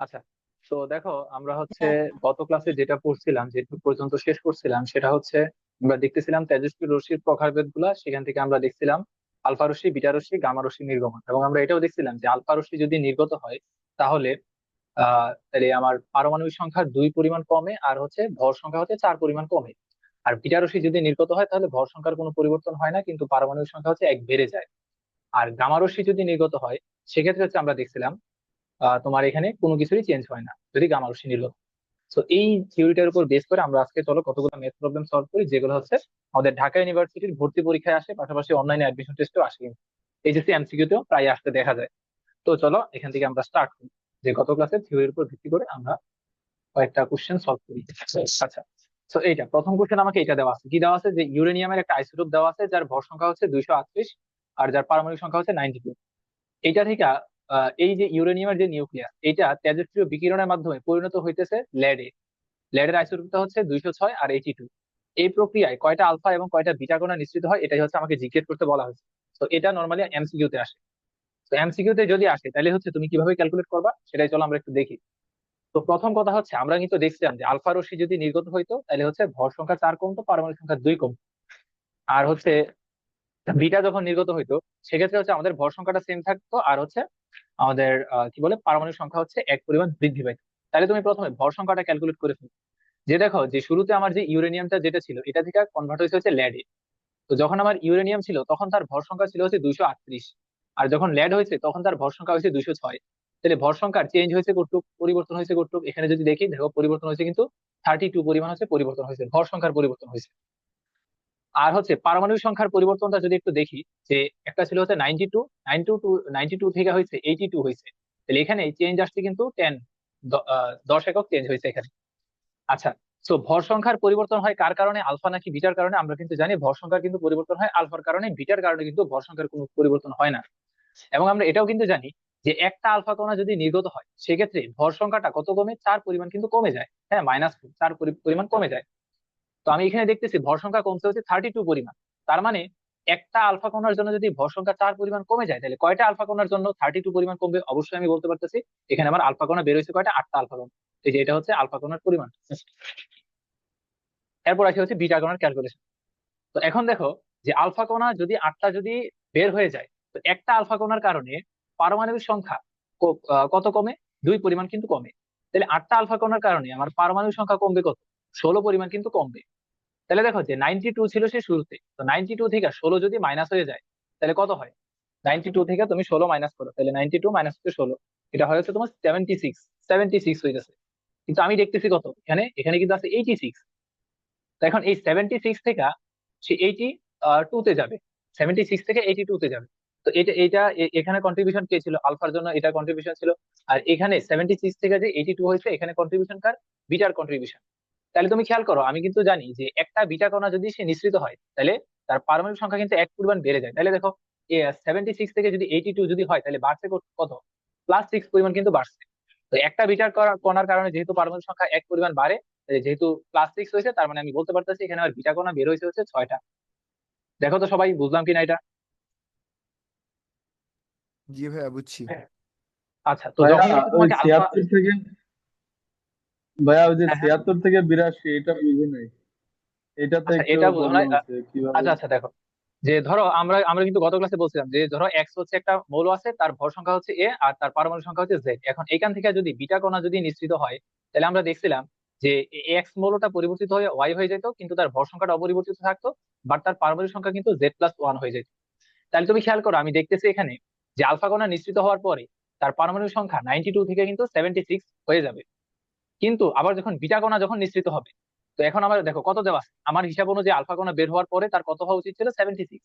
আচ্ছা, তো দেখো আমরা হচ্ছে গত ক্লাসে যেটা পড়ছিলাম, যেটুকু পর্যন্ত শেষ করছিলাম সেটা হচ্ছে আমরা দেখতেছিলাম তেজস্ক্রিয় রশ্মির প্রকারভেদ গুলা। সেখান থেকে আমরা দেখছিলাম আলফা রশ্মি, বিটা রশ্মি, গামা রশ্মি নির্গমন, এবং আমরা এটাও দেখছিলাম যে আলফা রশ্মি যদি নির্গত হয় তাহলে তাহলে আমার পারমাণবিক সংখ্যা 2 পরিমাণ কমে, আর হচ্ছে ভর সংখ্যা হচ্ছে 4 পরিমাণ কমে। আর বিটা রশ্মি যদি নির্গত হয় তাহলে ভর সংখ্যার কোনো পরিবর্তন হয় না, কিন্তু পারমাণবিক সংখ্যা হচ্ছে 1 বেড়ে যায়। আর গামা রশ্মি যদি নির্গত হয় সেক্ষেত্রে হচ্ছে আমরা দেখছিলাম তোমার এখানে কোনো কিছুরই চেঞ্জ হয় না যদি গামা রশ্মি নির্গত। তো এই থিওরিটার উপর বেস করে আমরা আজকে চলো কতগুলো ম্যাথ প্রবলেম সলভ করি, যেগুলো হচ্ছে আমাদের ঢাকা ইউনিভার্সিটির ভর্তি পরীক্ষায় আসে, পাশাপাশি অনলাইনে অ্যাডমিশন টেস্টেও আসে, কিন্তু এইচএসসি এমসিকিউ তেও প্রায় আসতে দেখা যায়। তো চলো এখান থেকে আমরা স্টার্ট করি, যে গত ক্লাসের থিওরির উপর ভিত্তি করে আমরা কয়েকটা কোশ্চেন সলভ করি। আচ্ছা, তো এইটা প্রথম কোশ্চেন, আমাকে এটা দেওয়া আছে, কি দেওয়া আছে, যে ইউরেনিয়ামের একটা আইসোটোপ দেওয়া আছে যার ভর সংখ্যা হচ্ছে 238 আর যার পারমাণবিক সংখ্যা হচ্ছে 92। এইটা থেকে এই যে ইউরেনিয়ামের যে নিউক্লিয়াস, এটা তেজস্ক্রিয় বিকিরণের মাধ্যমে পরিণত হইতেছে লেডে। লেডের আইসোটোপটা হচ্ছে 206 আর 82। এই প্রক্রিয়ায় কয়টা আলফা এবং কয়টা বিটা কণা নিঃসৃত হয়, এটাই হচ্ছে আমাকে জিজ্ঞেস করতে বলা হয়েছে। তো এটা নর্মালি এমসিকিউ তে আসে। তো এমসিকিউ তে যদি আসে তাহলে হচ্ছে তুমি কিভাবে ক্যালকুলেট করবা সেটাই চলো আমরা একটু দেখি। তো প্রথম কথা হচ্ছে, আমরা কিন্তু দেখছিলাম যে আলফা রশ্মি যদি নির্গত হইতো তাহলে হচ্ছে ভর সংখ্যা 4 কমতো, পারমাণবিক সংখ্যা 2 কমতো। আর হচ্ছে বিটা যখন নির্গত হইতো সেক্ষেত্রে হচ্ছে আমাদের ভর সংখ্যাটা সেম থাকতো, আর হচ্ছে আমাদের কি বলে পারমাণবিক সংখ্যা হচ্ছে 1 পরিমাণ বৃদ্ধি পাইতো। তাহলে তুমি প্রথমে ভর সংখ্যাটা ক্যালকুলেট করে ফেলো। যে দেখো, যে শুরুতে আমার যে ইউরেনিয়ামটা যেটা ছিল এটা থেকে কনভার্ট হয়েছে হচ্ছে ল্যাডে। তো যখন আমার ইউরেনিয়াম ছিল তখন তার ভর সংখ্যা ছিল হচ্ছে 238, আর যখন ল্যাড হয়েছে তখন তার ভর সংখ্যা হয়েছে 206। তাহলে ভর সংখ্যার চেঞ্জ হয়েছে কতটুক, পরিবর্তন হয়েছে কতটুক, এখানে যদি দেখি দেখো পরিবর্তন হয়েছে কিন্তু 32 পরিমাণ হচ্ছে পরিবর্তন হয়েছে, ভর সংখ্যার পরিবর্তন হয়েছে। আর হচ্ছে পারমাণবিক সংখ্যার পরিবর্তনটা যদি একটু দেখি, যে একটা ছিল হচ্ছে 92, 92 থেকে হয়েছে 82 হয়েছে। তাহলে এখানে চেঞ্জ আসছে কিন্তু 10, 10 একক চেঞ্জ হয়েছে এখানে। আচ্ছা, তো ভর সংখ্যার পরিবর্তন হয় কার কারণে, আলফা নাকি বিটার কারণে? আমরা কিন্তু জানি ভর সংখ্যার কিন্তু পরিবর্তন হয় আলফার কারণে, বিটার কারণে কিন্তু ভর সংখ্যার কোনো পরিবর্তন হয় না। এবং আমরা এটাও কিন্তু জানি যে একটা আলফা কণা যদি নির্গত হয় সেক্ষেত্রে ভর সংখ্যাটা কত কমে, 4 পরিমাণ কিন্তু কমে যায়। হ্যাঁ, -4 পরিমাণ কমে যায়। তো আমি এখানে দেখতেছি ভর সংখ্যা কমছে হচ্ছে 32 পরিমাণ। তার মানে একটা আলফা কণার জন্য যদি ভর সংখ্যা 4 পরিমাণ কমে যায় তাহলে কয়টা আলফা কণার জন্য 32 পরিমাণ কমবে? অবশ্যই আমি বলতে পারতেছি, এখানে আমার আলফা কণা বের হয়েছে কয়টা, 8টা আলফা কণা। এই যে এটা হচ্ছে আলফা কণার পরিমাণ। এরপর আসে হচ্ছে বিটা কণার ক্যালকুলেশন। তো এখন দেখো, যে আলফা কণা যদি 8টা যদি বের হয়ে যায়, তো একটা আলফা কণার কারণে পারমাণবিক সংখ্যা কত কমে? 2 পরিমাণ কিন্তু কমে। তাহলে 8টা আলফা কণার কারণে আমার পারমাণবিক সংখ্যা কমবে কত? 16 পরিমাণ কিন্তু কমবে। তাহলে দেখো, যে 92 ছিল সে শুরুতে, তো 92 থেকে 16 যদি মাইনাস হয়ে যায় তাহলে কত হয়? 92 থেকে তুমি 16 মাইনাস করো, তাহলে 92 মাইনাস হচ্ছে 16, এটা হয় হচ্ছে তোমার 76। 76 হয়ে গেছে। কিন্তু আমি দেখতেছি কত এখানে, এখানে কিন্তু আছে 86। তো এখন এই 76 থেকে সে 82 তে যাবে, 76 থেকে 82 তে যাবে। তো এটা এটা এখানে কন্ট্রিবিউশন কে ছিল? আলফার জন্য এটা কন্ট্রিবিউশন ছিল। আর এখানে 76 থেকে যে 82 হয়েছে, এখানে কন্ট্রিবিউশন কার? Bitter contribution. তাহলে তুমি খেয়াল করো, আমি কিন্তু জানি যে একটা বিটা কণা যদি সে নিঃসৃত হয় তাহলে তার পারমাণবিক সংখ্যা কিন্তু 1 পরিমাণ বেড়ে যায়। তাহলে দেখো, 76 থেকে যদি 82 যদি হয় তাহলে বাড়ছে কত? +6 পরিমাণ কিন্তু বাড়ছে। তো একটা বিটার কণার কারণে যেহেতু পারমাণবিক সংখ্যা 1 পরিমাণ বাড়ে, যেহেতু +6 হয়েছে, তার মানে আমি বলতে পারতেছি এখানে আমার বিটা কণা বের হয়েছে হচ্ছে 6টা। দেখো তো সবাই, বুঝলাম কিনা এটা? জি ভাইয়া, বুঝছি। আচ্ছা, তো ভাইয়া যখন হচ্ছে ওই তোমাকে আলফা, 76 থেকে, ভাইয়া ওই যে হ্যাঁ হ্যাঁ, 76 থেকে 82 এটা বুঝি নাই, এটাতে আচ্ছা একটু এটা বোঝো না। প্রবলেম হচ্ছে কিভাবে। আচ্ছা আচ্ছা, দেখো, যে ধরো আমরা আমরা কিন্তু গত ক্লাসে বলছিলাম যে ধরো এক্স হচ্ছে একটা মৌল আছে, তার ভর সংখ্যা হচ্ছে এ আর তার পারমাণবিক সংখ্যা হচ্ছে জেড। এখন এখান থেকে যদি বিটা কণা যদি নিঃসৃত হয় তাহলে আমরা দেখছিলাম যে এক্স মৌলটা পরিবর্তিত হয়ে ওয়াই হয়ে যেত, কিন্তু তার ভর সংখ্যাটা অপরিবর্তিত থাকতো, বাট তার পারমাণবিক সংখ্যা কিন্তু Z+1 হয়ে যেত। তাহলে তুমি খেয়াল করো, আমি দেখতেছি এখানে যে আলফা কণা নিঃসৃত হওয়ার পরে তার পারমাণবিক সংখ্যা 92 থেকে কিন্তু 76 হয়ে যাবে। কিন্তু আবার যখন বিটা কণা যখন নিঃসৃত হবে, তো এখন আমার দেখো কত দেওয়া আছে, আমার হিসাব অনুযায়ী আলফা কণা বের হওয়ার পরে তার কত হওয়া উচিত ছিল? 76।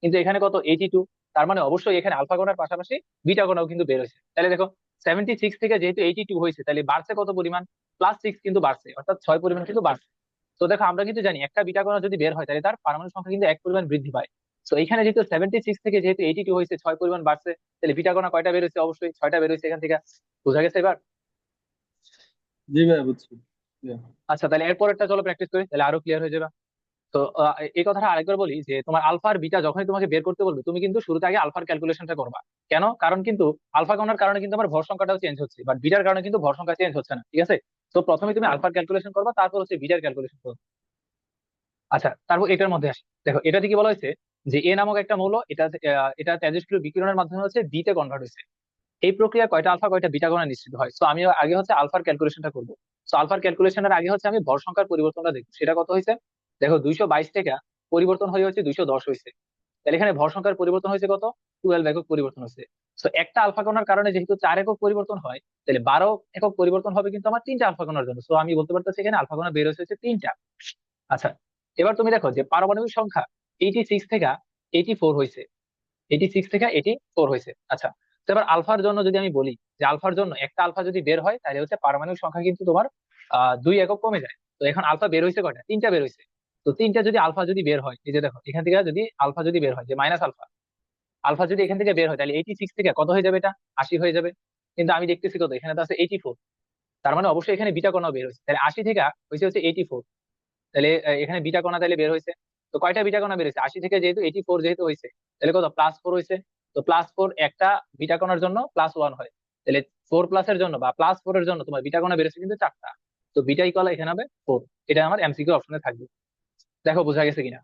কিন্তু এখানে কত? 82। তার মানে অবশ্যই এখানে আলফা কণার পাশাপাশি বিটা কণাও কিন্তু বের হয়েছে। তাহলে দেখো, 76 থেকে যেহেতু 82 হয়েছে তাহলে বাড়ছে কত পরিমাণ? +6 কিন্তু বাড়ছে, অর্থাৎ 6 পরিমাণ কিন্তু বাড়ছে। তো দেখো, আমরা কিন্তু জানি একটা বিটা কণা যদি বের হয় তাহলে তার পারমাণবিক সংখ্যা কিন্তু 1 পরিমাণ বৃদ্ধি পায়। তো এখানে যেহেতু 76 থেকে যেহেতু 82 হয়েছে, 6 পরিমাণ বাড়ছে, তাহলে বিটা কণা কয়টা বের হয়েছে? অবশ্যই 6টা বের হয়েছে এখান থেকে। বোঝা গেছে এবার? জি ভাইয়া, বুঝছি। জি। আচ্ছা, তাহলে এরপর একটা চলো প্র্যাকটিস করি, তাহলে আরো ক্লিয়ার হয়ে যাবে। তো এই কথাটা আরেকবার বলি যে তোমার আলফা আর বিটা যখনই তোমাকে বের করতে বলবে তুমি কিন্তু শুরুতে আগে আলফার ক্যালকুলেশনটা করবা। কেন? কারণ কিন্তু আলফা গণনার কারণে কিন্তু আমার ভর সংখ্যাটাও চেঞ্জ হচ্ছে, বাট বিটার কারণে কিন্তু ভর সংখ্যা চেঞ্জ হচ্ছে না, ঠিক আছে? তো প্রথমে তুমি আলফার ক্যালকুলেশন করবা, তারপর হচ্ছে বিটার ক্যালকুলেশন করবা। আচ্ছা, তারপর এটার মধ্যে আসি। দেখো এটা থেকে বলা হয়েছে যে এ নামক একটা মৌল, এটা তেজস্ক্রিয় বিকিরণের মাধ্যমে হচ্ছে বিতে কনভার্ট হয়েছে। এই প্রক্রিয়া কয়টা আলফা কয়টা বিটা গণনা নিশ্চিত হয়। সো আমি আগে হচ্ছে আলফার ক্যালকুলেশনটা করবো। সো আলফার ক্যালকুলেশনের আগে হচ্ছে আমি ভর সংখ্যার পরিবর্তনটা দেখবো, সেটা কত হয়েছে। দেখো 222 থেকে পরিবর্তন হয়ে হচ্ছে 210 হয়েছে। তাহলে এখানে ভর সংখ্যার পরিবর্তন হয়েছে কত? 12 একক পরিবর্তন হয়েছে। তো একটা আলফা কণার কারণে যেহেতু 4 একক পরিবর্তন হয়, তাহলে 12 একক পরিবর্তন হবে কিন্তু আমার তিনটা আলফা কণার জন্য। তো আমি বলতে পারতেছি এখানে আলফা কণা বের হয়েছে তিনটা। আচ্ছা, এবার তুমি দেখো যে পারমাণবিক সংখ্যা 86 থেকে 84 হয়েছে। 86 থেকে 84 হয়েছে। আচ্ছা, তো এবার আলফার জন্য যদি আমি বলি যে আলফার জন্য একটা আলফা যদি বের হয় তাহলে হচ্ছে পারমাণবিক সংখ্যা কিন্তু তোমার 2 একক কমে যায়। তো এখন আলফা বের হয়েছে কয়টা? তিনটা বের হয়েছে। তো তিনটা যদি আলফা যদি বের হয়, এই যে দেখো এখান থেকে যদি আলফা যদি বের হয় যে মাইনাস আলফা, আলফা যদি এখান থেকে বের হয় তাহলে 86 থেকে কত হয়ে যাবে? এটা 80 হয়ে যাবে। কিন্তু আমি দেখতেছি কত, এখানে তো আছে 84। তার মানে অবশ্যই এখানে বিটা কণা বের হয়েছে, তাহলে 80 থেকে হয়েছে হচ্ছে 84। তাহলে এখানে বিটা কণা তাহলে বের হয়েছে। তো কয়টা বিটা কণা বের হয়েছে? 80 থেকে যেহেতু 84 যেহেতু হয়েছে, তাহলে কত? +4 হয়েছে। তো +4 একটা বিটা কণার জন্য +1 হয়। তাহলে 4 প্লাসের জন্য বা +4 এর জন্য তোমার বিটা কণা বেরোছে কিন্তু 4টা। তো বিটা ইকুয়াল এখানে হবে 4। এটা আমার এমসিকিউ অপশনে থাকবে। দেখো বোঝা গেছে কিনা।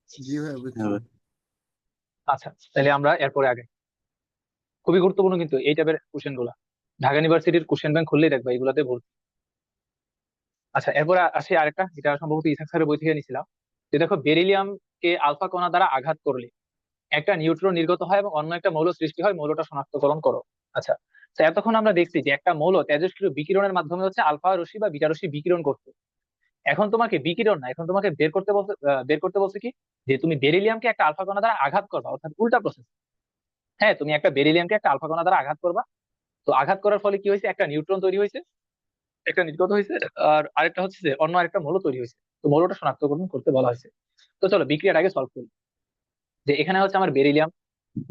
জি ভাই, বুঝছি। আচ্ছা, তাহলে আমরা এরপরে আগে, খুবই গুরুত্বপূর্ণ কিন্তু এই টাইপের কোশ্চেন গুলা। ঢাকা ইউনিভার্সিটির কোশ্চেন ব্যাংক খুললেই দেখবা এগুলাতে ভর্তি। আচ্ছা, এরপরে আসি আরেকটা, এটা সম্ভবত ইসাক স্যারের বই থেকে নিছিলাম। যে দেখো বেরিলিয়াম কে আলফা কণা দ্বারা আঘাত করলে একটা নিউট্রন নির্গত হয় এবং অন্য একটা মৌল সৃষ্টি হয়, মৌলটা শনাক্তকরণ করো। আচ্ছা, তো এতক্ষণ আমরা দেখছি যে একটা মৌল তেজস্ক্রিয় বিকিরণের মাধ্যমে হচ্ছে আলফা রশ্মি বা বিটা রশ্মি বিকিরণ করতো। এখন তোমাকে বিকিরণ না, এখন তোমাকে বের করতে বলছে কি, যে তুমি বেরিলিয়ামকে একটা আলফা কণা দ্বারা আঘাত করবা, অর্থাৎ উল্টা প্রসেস। হ্যাঁ, তুমি একটা বেরিলিয়ামকে একটা আলফা কণা দ্বারা আঘাত করবা। তো আঘাত করার ফলে কি হয়েছে? একটা নিউট্রন তৈরি হয়েছে, একটা নির্গত হয়েছে, আর আরেকটা হচ্ছে যে অন্য আরেকটা মৌল তৈরি হয়েছে। তো মৌলটা শনাক্তকরণ করতে বলা হয়েছে। তো চলো বিক্রিয়ার আগে সলভ করি। যে এখানে হচ্ছে আমার বেরিলিয়াম,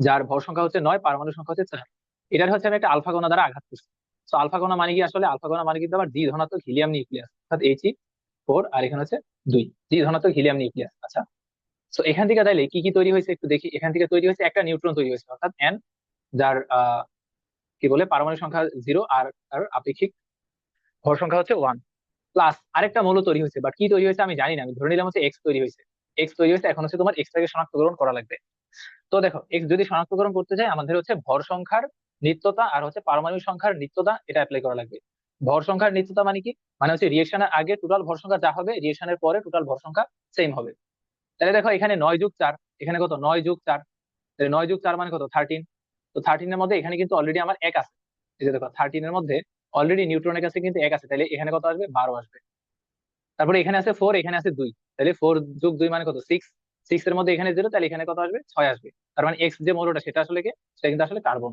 যার ভর সংখ্যা হচ্ছে 9, পারমাণু সংখ্যা হচ্ছে 4। এটার হচ্ছে আমি একটা আলফা কণা দ্বারা আঘাত করছি। তো আলফা কণা মানে কি? আসলে আলফা কণা মানে কিন্তু আমার দ্বি ধনাত্মক হিলিয়াম নিউক্লিয়াস, অর্থাৎ He4, আর এখানে হচ্ছে 2, দ্বি ধনাত্মক হিলিয়াম নিউক্লিয়াস। আচ্ছা, তো এখান থেকে তাইলে কি কি তৈরি হয়েছে একটু দেখি। এখান থেকে তৈরি হয়েছে একটা নিউট্রন তৈরি হয়েছে, অর্থাৎ N, যার কি বলে পারমাণবিক সংখ্যা 0, আর আর আপেক্ষিক ভর সংখ্যা হচ্ছে 1। প্লাস আরেকটা মৌল তৈরি হয়েছে, বাট কি তৈরি হয়েছে আমি জানি না, আমি ধরে নিলাম হচ্ছে এক্স তৈরি হয়েছে। এক্স তৈরি হয়েছে, এখন হচ্ছে তোমার এক্সটাকে শনাক্তকরণ করা লাগবে। তো দেখো এক্স যদি শনাক্তকরণ করতে চাই, আমাদের হচ্ছে ভর সংখ্যার নিত্যতা আর হচ্ছে পারমাণবিক সংখ্যার নিত্যতা এটা অ্যাপ্লাই করা লাগবে। ভর সংখ্যার নিত্যতা মানে কি? মানে হচ্ছে রিয়েকশনের আগে টোটাল ভর সংখ্যা যা হবে, রিয়েকশনের পরে টোটাল ভর সংখ্যা সেম হবে। তাহলে দেখো এখানে 9+4, এখানে কত? 9+4। তাহলে 9+4 মানে কত? 13। তো 13 এর মধ্যে এখানে কিন্তু অলরেডি আমার এক আছে। এই যে দেখো 13 এর মধ্যে অলরেডি নিউট্রনের কাছে কিন্তু এক আছে, তাহলে এখানে কত আসবে? 12 আসবে। তারপরে এখানে আছে 4, এখানে আছে 2, তাহলে 4+2 মানে কত? 6। 6 এর মধ্যে এখানে 0, তাহলে এখানে কত আসবে? 6 আসবে। তার মানে এক্স যে মৌলটা সেটা আসলে কি? সেটা কিন্তু আসলে কার্বন।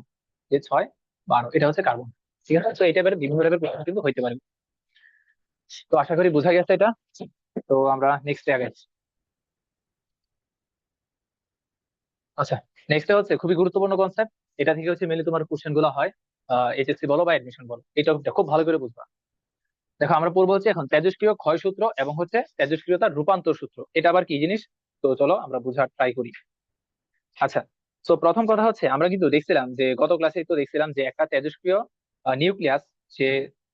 যে 6, 12 এটা হচ্ছে কার্বন। ঠিক আছে, তো এটা এবারে বিভিন্ন টাইপের প্রশ্ন কিন্তু হইতে পারে। তো আশা করি বোঝা গেছে এটা। তো আমরা নেক্সট আগে। আচ্ছা, নেক্সট হচ্ছে খুবই গুরুত্বপূর্ণ কনসেপ্ট। এটা থেকে হচ্ছে মেনলি তোমার কোশ্চেন গুলো হয়, এইচএসসি বলো বা এডমিশন বলো, এই টপিকটা খুব ভালো করে বুঝবা। দেখো আমরা পড়বো হচ্ছে এখন তেজস্ক্রিয় ক্ষয় সূত্র এবং হচ্ছে তেজস্ক্রিয়তার রূপান্তর সূত্র, এটা আবার কি জিনিস। তো চলো আমরা বোঝার ট্রাই করি। আচ্ছা, তো প্রথম কথা হচ্ছে আমরা কিন্তু দেখছিলাম যে গত ক্লাসে তো দেখছিলাম যে একটা তেজস্ক্রিয় নিউক্লিয়াস, সে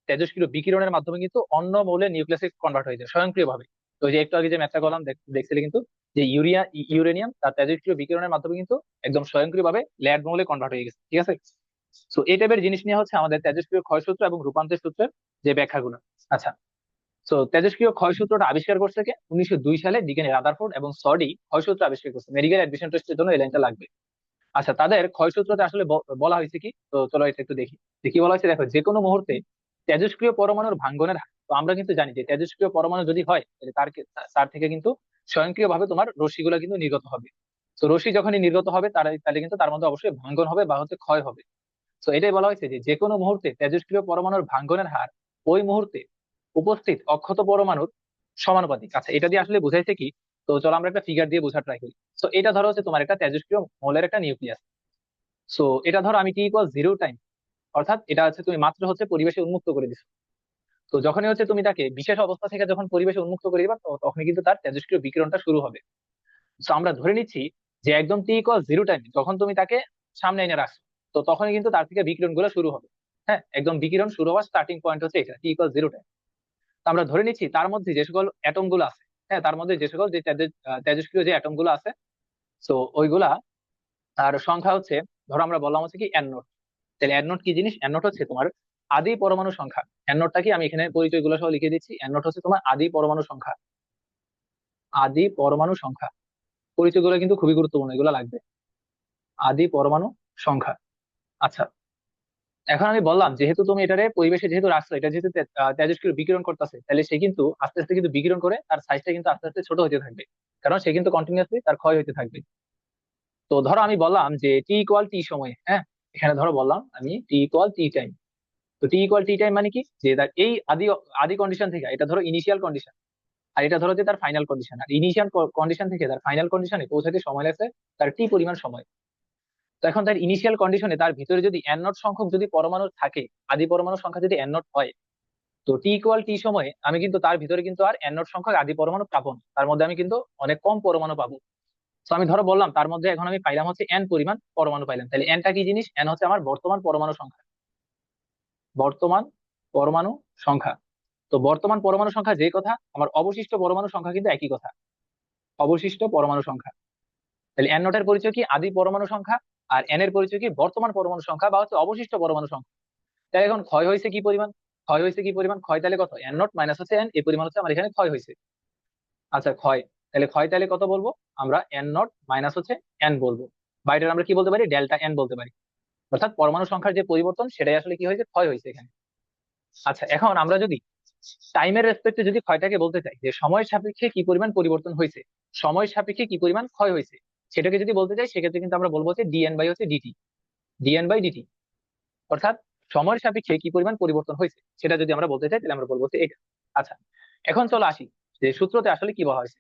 তেজস্ক্রিয় বিকিরণের মাধ্যমে কিন্তু অন্য মৌলের নিউক্লিয়াসে কনভার্ট হয়ে যায় স্বয়ংক্রিয়ভাবে। তো এই যে একটু আগে যে ম্যাথটা করলাম দেখছিলে কিন্তু, যে ইউরেনিয়াম তার তেজস্ক্রিয় বিকিরণের মাধ্যমে কিন্তু একদম স্বয়ংক্রিয়ভাবে ল্যাড মৌলে কনভার্ট হয়ে গেছে, ঠিক আছে। তো এই টাইপের জিনিস নিয়ে হচ্ছে আমাদের তেজস্ক্রিয় ক্ষয়সূত্র এবং রূপান্তর সূত্রের যে ব্যাখ্যাগুলো। আচ্ছা, তো তেজস্ক্রিয় ক্ষয়সূত্রটা আবিষ্কার করছে কে? 1902 সালে বিজ্ঞানী রাদারফোর্ড এবং সডি ক্ষয়সূত্র আবিষ্কার করছে। মেডিকেল অ্যাডমিশন টেস্টের জন্য এই লাইনটা লাগবে। আচ্ছা, তাদের ক্ষয়সূত্রতে আসলে বলা হয়েছে কি, তো চলো এটা একটু দেখি। যে কি বলা হয়েছে দেখো, যে কোনো মুহূর্তে তেজস্ক্রিয় পরমাণুর ভাঙ্গনের হার, তো আমরা কিন্তু জানি যে তেজস্ক্রিয় পরমাণু যদি হয় তাহলে তার থেকে কিন্তু স্বয়ংক্রিয়ভাবে তোমার রশ্মিগুলো কিন্তু নির্গত হবে। তো রশ্মি যখনই নির্গত হবে তাহলে কিন্তু তার মধ্যে অবশ্যই ভাঙ্গন হবে বা হচ্ছে ক্ষয় হবে। তো এটাই বলা হয়েছে যে যে কোনো মুহূর্তে তেজস্ক্রিয় পরমাণুর ভাঙ্গনের হার ওই মুহূর্তে উপস্থিত অক্ষত পরমাণুর সমানুপাতিক। আচ্ছা, এটা দিয়ে আসলে বুঝাইছে কি, তো চলো আমরা একটা ফিগার দিয়ে বোঝার ট্রাই করি। তো এটা ধরো হচ্ছে তোমার একটা তেজস্ক্রিয় মৌলের একটা নিউক্লিয়াস। সো এটা ধরো আমি T = 0 টাইম, অর্থাৎ এটা হচ্ছে তুমি মাত্র হচ্ছে পরিবেশে উন্মুক্ত করে দিছো। তো যখনই হচ্ছে তুমি তাকে বিশেষ অবস্থা থেকে যখন পরিবেশে উন্মুক্ত করে দিবা, তো তখনই কিন্তু তার তেজস্ক্রিয় বিকিরণটা শুরু হবে। তো আমরা ধরে নিচ্ছি যে একদম T=0 টাইমে যখন তুমি তাকে সামনে এনে রাখছো, তো তখনই কিন্তু তার থেকে বিকিরণ গুলো শুরু হবে। হ্যাঁ, একদম বিকিরণ শুরু হওয়ার স্টার্টিং পয়েন্ট হচ্ছে এটা, T=0 টাইম। তো আমরা ধরে নিচ্ছি তার মধ্যে যে সকল অ্যাটম গুলো আছে, হ্যাঁ, তার মধ্যে যে সকল যে তেজস্ক্রিয় যে অ্যাটম গুলো আছে, তো ওইগুলা আর সংখ্যা হচ্ছে, ধরো আমরা বললাম হচ্ছে কি এন নোট। তাহলে এন নোট কি জিনিস? এন নোট হচ্ছে তোমার আদি পরমাণু সংখ্যা। এন নোটটা কি, আমি এখানে পরিচয়গুলো সহ লিখে দিচ্ছি। এন নোট হচ্ছে তোমার আদি পরমাণু সংখ্যা। আদি পরমাণু সংখ্যা, পরিচয়গুলো কিন্তু খুবই গুরুত্বপূর্ণ, এগুলো লাগবে। আদি পরমাণু সংখ্যা। আচ্ছা, এখন আমি বললাম যেহেতু তুমি এটারে পরিবেশে যেহেতু রাখছো, এটা যেহেতু তেজস্ক্রিয় বিকিরণ করতেছে, তাহলে সে কিন্তু আস্তে আস্তে কিন্তু বিকিরণ করে তার সাইজটা কিন্তু আস্তে আস্তে ছোট হতে থাকবে, কারণ সে কিন্তু কন্টিনিউয়াসলি তার ক্ষয় হতে থাকবে। তো ধরো আমি বললাম যে T=T সময়ে, হ্যাঁ, এখানে ধরো বললাম আমি T=T টাইম। তো T=T টাইম মানে কি, যে তার এই আদি আদি কন্ডিশন থেকে, এটা ধরো ইনিশিয়াল কন্ডিশন, আর এটা ধরো যে তার ফাইনাল কন্ডিশন। আর ইনিশিয়াল কন্ডিশন থেকে তার ফাইনাল কন্ডিশনে পৌঁছাতে সময় লাগছে তার টি পরিমাণ সময়। তো এখন তার ইনিশিয়াল কন্ডিশনে তার ভিতরে যদি এন নট সংখ্যক যদি পরমাণু থাকে, আদি পরমাণু সংখ্যা যদি এন নট হয়, তো T=T সময়ে আমি কিন্তু তার ভিতরে কিন্তু আর এন নট সংখ্যক আদি পরমাণু পাবো না, তার মধ্যে আমি কিন্তু অনেক কম পরমাণু পাবো। তো আমি ধরো বললাম তার মধ্যে এখন আমি পাইলাম হচ্ছে এন পরিমাণ পরমাণু পাইলাম। তাহলে এনটা কি জিনিস? এন হচ্ছে আমার বর্তমান পরমাণু সংখ্যা। বর্তমান পরমাণু সংখ্যা। তো বর্তমান পরমাণু সংখ্যা যে কথা, আমার অবশিষ্ট পরমাণু সংখ্যা কিন্তু একই কথা, অবশিষ্ট পরমাণু সংখ্যা। তাহলে এন নোটের পরিচয় কি? আদি পরমাণু সংখ্যা। আর এন এর পরিচয় কি? বর্তমান পরমাণু সংখ্যা বা হচ্ছে অবশিষ্ট পরমাণু সংখ্যা। তাহলে এখন ক্ষয় হয়েছে কি পরিমাণ? ক্ষয় হয়েছে কি পরিমাণ? ক্ষয় তাহলে কত? এন নোট মাইনাস হচ্ছে এন, এই পরিমাণ হচ্ছে আমার এখানে ক্ষয় হয়েছে। আচ্ছা, ক্ষয়, তাহলে ক্ষয় তাহলে কত বলবো আমরা? এন নট মাইনাস হচ্ছে এন বলবো, বা এটার আমরা কি বলতে পারি? ডেল্টা এন বলতে পারি। অর্থাৎ পরমাণু সংখ্যার যে পরিবর্তন সেটাই আসলে কি হয়েছে? ক্ষয় হয়েছে এখানে। আচ্ছা, এখন আমরা যদি টাইমের রেসপেক্টে যদি ক্ষয়টাকে বলতে চাই, যে সময়ের সাপেক্ষে কি পরিমাণ পরিবর্তন হয়েছে, সময়ের সাপেক্ষে কি পরিমাণ ক্ষয় হয়েছে, সেটাকে যদি বলতে চাই, সেক্ষেত্রে কিন্তু আমরা বলবো যে ডিএন বাই হচ্ছে ডিটি। ডিএন বাই ডিটি, অর্থাৎ সময়ের সাপেক্ষে কি পরিমাণ পরিবর্তন হয়েছে সেটা যদি আমরা বলতে চাই, তাহলে আমরা বলবো যে এটা। আচ্ছা, এখন চলো আসি যে সূত্রতে আসলে কি বলা হয়েছে।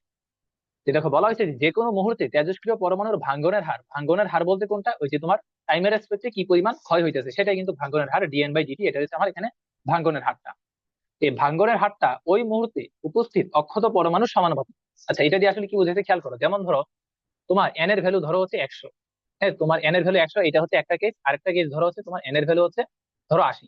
যে দেখো, বলা হয়েছে যে কোনো মুহূর্তে তেজস্ক্রিয় পরমাণুর ভাঙ্গনের হার, ভাঙ্গনের হার বলতে কোনটা? ওই যে তোমার টাইমের রেসপেক্টে কি পরিমাণ ক্ষয় হইতেছে, সেটাই কিন্তু ভাঙ্গনের হার, ডিএন বাই ডিটি। এটা হচ্ছে আমার এখানে ভাঙ্গনের হারটা। এই ভাঙ্গনের হারটা ওই মুহূর্তে উপস্থিত অক্ষত পরমাণুর সমানুপাতিক। আচ্ছা, এটা দিয়ে আসলে কি বুঝাইছে খেয়াল করো। যেমন ধরো তোমার এন এর ভ্যালু ধরো হচ্ছে 100, হ্যাঁ, তোমার এন এর ভ্যালু 100, এটা হচ্ছে একটা কেস। আরেকটা কেস ধরো হচ্ছে তোমার এন এর ভ্যালু হচ্ছে ধরো 80।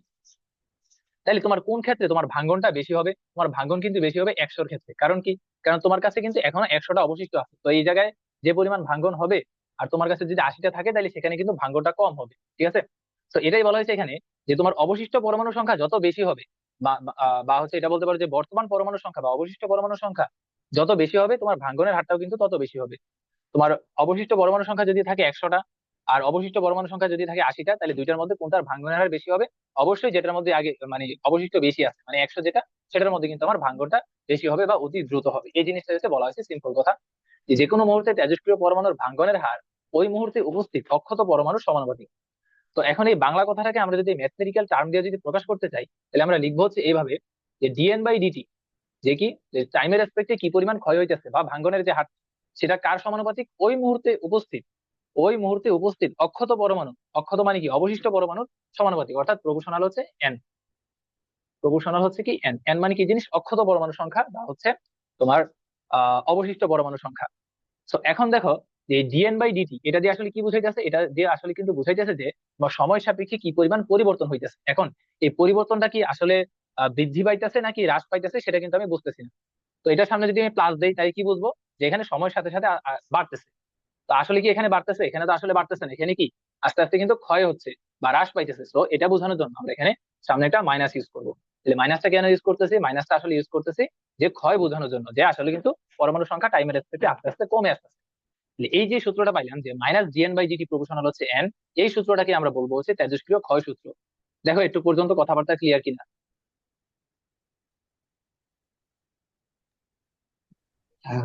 তাহলে তোমার কোন ক্ষেত্রে তোমার ভাঙ্গনটা বেশি হবে? তোমার ভাঙ্গন কিন্তু বেশি হবে 100-র ক্ষেত্রে। কারণ কি? কারণ তোমার কাছে কিন্তু এখনো 100টা অবশিষ্ট আছে, তো এই জায়গায় যে পরিমাণ ভাঙ্গন হবে, আর তোমার কাছে যদি 80টা থাকে, তাহলে সেখানে কিন্তু ভাঙ্গনটা কম হবে। ঠিক আছে? তো এটাই বলা হয়েছে এখানে, যে তোমার অবশিষ্ট পরমাণু সংখ্যা যত বেশি হবে, বা হচ্ছে এটা বলতে পারো যে বর্তমান পরমাণু সংখ্যা বা অবশিষ্ট পরমাণু সংখ্যা যত বেশি হবে, তোমার ভাঙ্গনের হারটাও কিন্তু তত বেশি হবে। তোমার অবশিষ্ট পরমাণু সংখ্যা যদি থাকে 100টা, আর অবশিষ্ট পরমাণু সংখ্যা যদি থাকে 80টা, তাহলে দুইটার মধ্যে কোনটার ভাঙ্গনের হার বেশি হবে? অবশ্যই যেটার মধ্যে আগে মানে অবশিষ্ট বেশি আছে, মানে 100 যেটা, সেটার মধ্যে কিন্তু আমার ভাঙ্গনটা বেশি হবে বা অতি দ্রুত হবে। এই জিনিসটা হচ্ছে বলা হয়েছে সিম্পল কথা, যে যে কোনো মুহূর্তে তেজস্ক্রিয় পরমাণুর ভাঙ্গনের হার ওই মুহূর্তে উপস্থিত অক্ষত পরমাণুর সমানুপাতিক। তো এখন এই বাংলা কথাটাকে আমরা যদি ম্যাথমেটিক্যাল টার্ম দিয়ে যদি প্রকাশ করতে চাই, তাহলে আমরা লিখবো হচ্ছে এইভাবে, যে ডিএন বাই ডিটি, যে কি, যে টাইমের রেসপেক্টে কি পরিমাণ ক্ষয় হইতেছে বা ভাঙ্গনের যে হার, সেটা কার সমানুপাতিক? ওই মুহূর্তে উপস্থিত, ওই মুহূর্তে উপস্থিত অক্ষত পরমাণু, অক্ষত মানে কি? অবশিষ্ট পরমাণুর সমানুপাতিক, অর্থাৎ প্রপোর্শনাল হচ্ছে এন। প্রপোর্শনাল হচ্ছে কি এন। এন মানে কি জিনিস? অক্ষত পরমাণু সংখ্যা বা হচ্ছে তোমার অবশিষ্ট পরমাণু সংখ্যা। তো এখন দেখো, যে ডিএন বাই ডিটি, এটা দিয়ে আসলে কি বুঝাইতেছে? এটা দিয়ে আসলে কিন্তু বুঝাইতেছে যে বা সময় সাপেক্ষে কি পরিমাণ পরিবর্তন হইতেছে। এখন এই পরিবর্তনটা কি আসলে বৃদ্ধি পাইতেছে নাকি হ্রাস পাইতেছে, সেটা কিন্তু আমি বুঝতেছি না। তো এটার সামনে যদি আমি প্লাস দেই, তাই কি বুঝবো? যে এখানে সময়ের সাথে সাথে বাড়তেছে। তো আসলে কি এখানে বাড়তেছে? এখানে তো আসলে বাড়তেছে না, এখানে কি আস্তে আস্তে কিন্তু ক্ষয় হচ্ছে বা হ্রাস পাইতেছে। তো এটা বোঝানোর জন্য আমরা এখানে সামনে একটা মাইনাস ইউজ করবো। তাহলে মাইনাসটা কেন ইউজ করতেছি? মাইনাসটা আসলে ইউজ করতেছি যে ক্ষয় বোঝানোর জন্য, যে আসলে কিন্তু পরমাণু সংখ্যা টাইমের রেসপেক্টে আস্তে আস্তে কমে আসতেছে। তাহলে এই যে সূত্রটা পাইলাম, যে minus GN by GT proportional হচ্ছে এন, এই সূত্রটাকে আমরা বলবো হচ্ছে তেজস্ক্রিয় ক্ষয় সূত্র। দেখো একটু পর্যন্ত কথাবার্তা ক্লিয়ার কিনা, হ্যাঁ।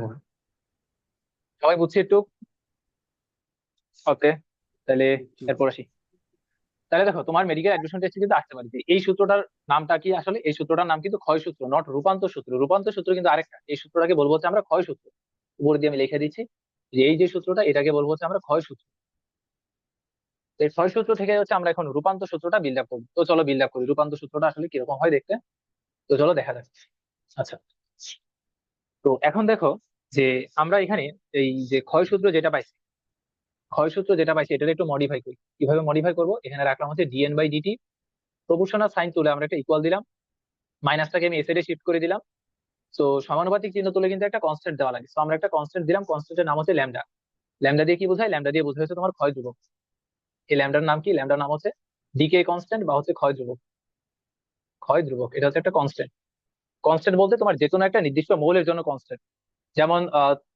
সবাই বুঝছি একটু? ওকে, তাহলে এরপর আসি। তাহলে দেখো, তোমার মেডিকেল অ্যাডমিশন টেস্টে কিন্তু আসতে পারে যে এই সূত্রটার নামটা কি? আসলে এই সূত্রটার নাম কিন্তু ক্ষয় সূত্র, নট রূপান্তর সূত্র। রূপান্তর সূত্র কিন্তু আরেকটা, এই সূত্রটাকে বলবো হচ্ছে আমরা ক্ষয় সূত্র। উপর দিয়ে আমি লিখে দিচ্ছি যে এই যে সূত্রটা, এটাকে বলবো হচ্ছে আমরা ক্ষয় সূত্র। তো এই ক্ষয় সূত্র থেকে হচ্ছে আমরা এখন রূপান্তর সূত্রটা বিল্ড আপ করবো। তো চলো বিল্ড আপ করি রূপান্তর সূত্রটা আসলে কিরকম হয় দেখতে। তো চলো দেখা যাক। আচ্ছা, তো এখন দেখো যে আমরা এখানে এই যে ক্ষয়সূত্র যেটা পাইছি এটাকে একটু মডিফাই করি। কিভাবে মডিফাই করবো, এখানে রাখলাম হচ্ছে DN by DT, proportional sign তুলে আমরা একটা ইকুয়াল দিলাম, মাইনাসটাকে আমি এ সাইডে শিফট করে দিলাম। তো সমানুপাতিক চিহ্ন তুলে কিন্তু একটা কনস্ট্যান্ট দেওয়া লাগে, তো আমরা একটা কনস্ট্যান্ট দিলাম, কনস্ট্যান্টের নাম হচ্ছে ল্যামডা। ল্যামডা দিয়ে কি বোঝায়, ল্যামডা দিয়ে বোঝায় হচ্ছে তোমার ক্ষয় ধ্রুবক। এই ল্যামডার নাম কি, ল্যামডার নাম হচ্ছে ডিকে কনস্ট্যান্ট বা হচ্ছে ক্ষয় ধ্রুবক। ক্ষয় ধ্রুবক এটা হচ্ছে একটা কনস্ট্যান্ট। কনস্ট্যান্ট বলতে তোমার যে কোনো একটা নির্দিষ্ট মৌলের জন্য কনস্ট্যান্ট। যেমন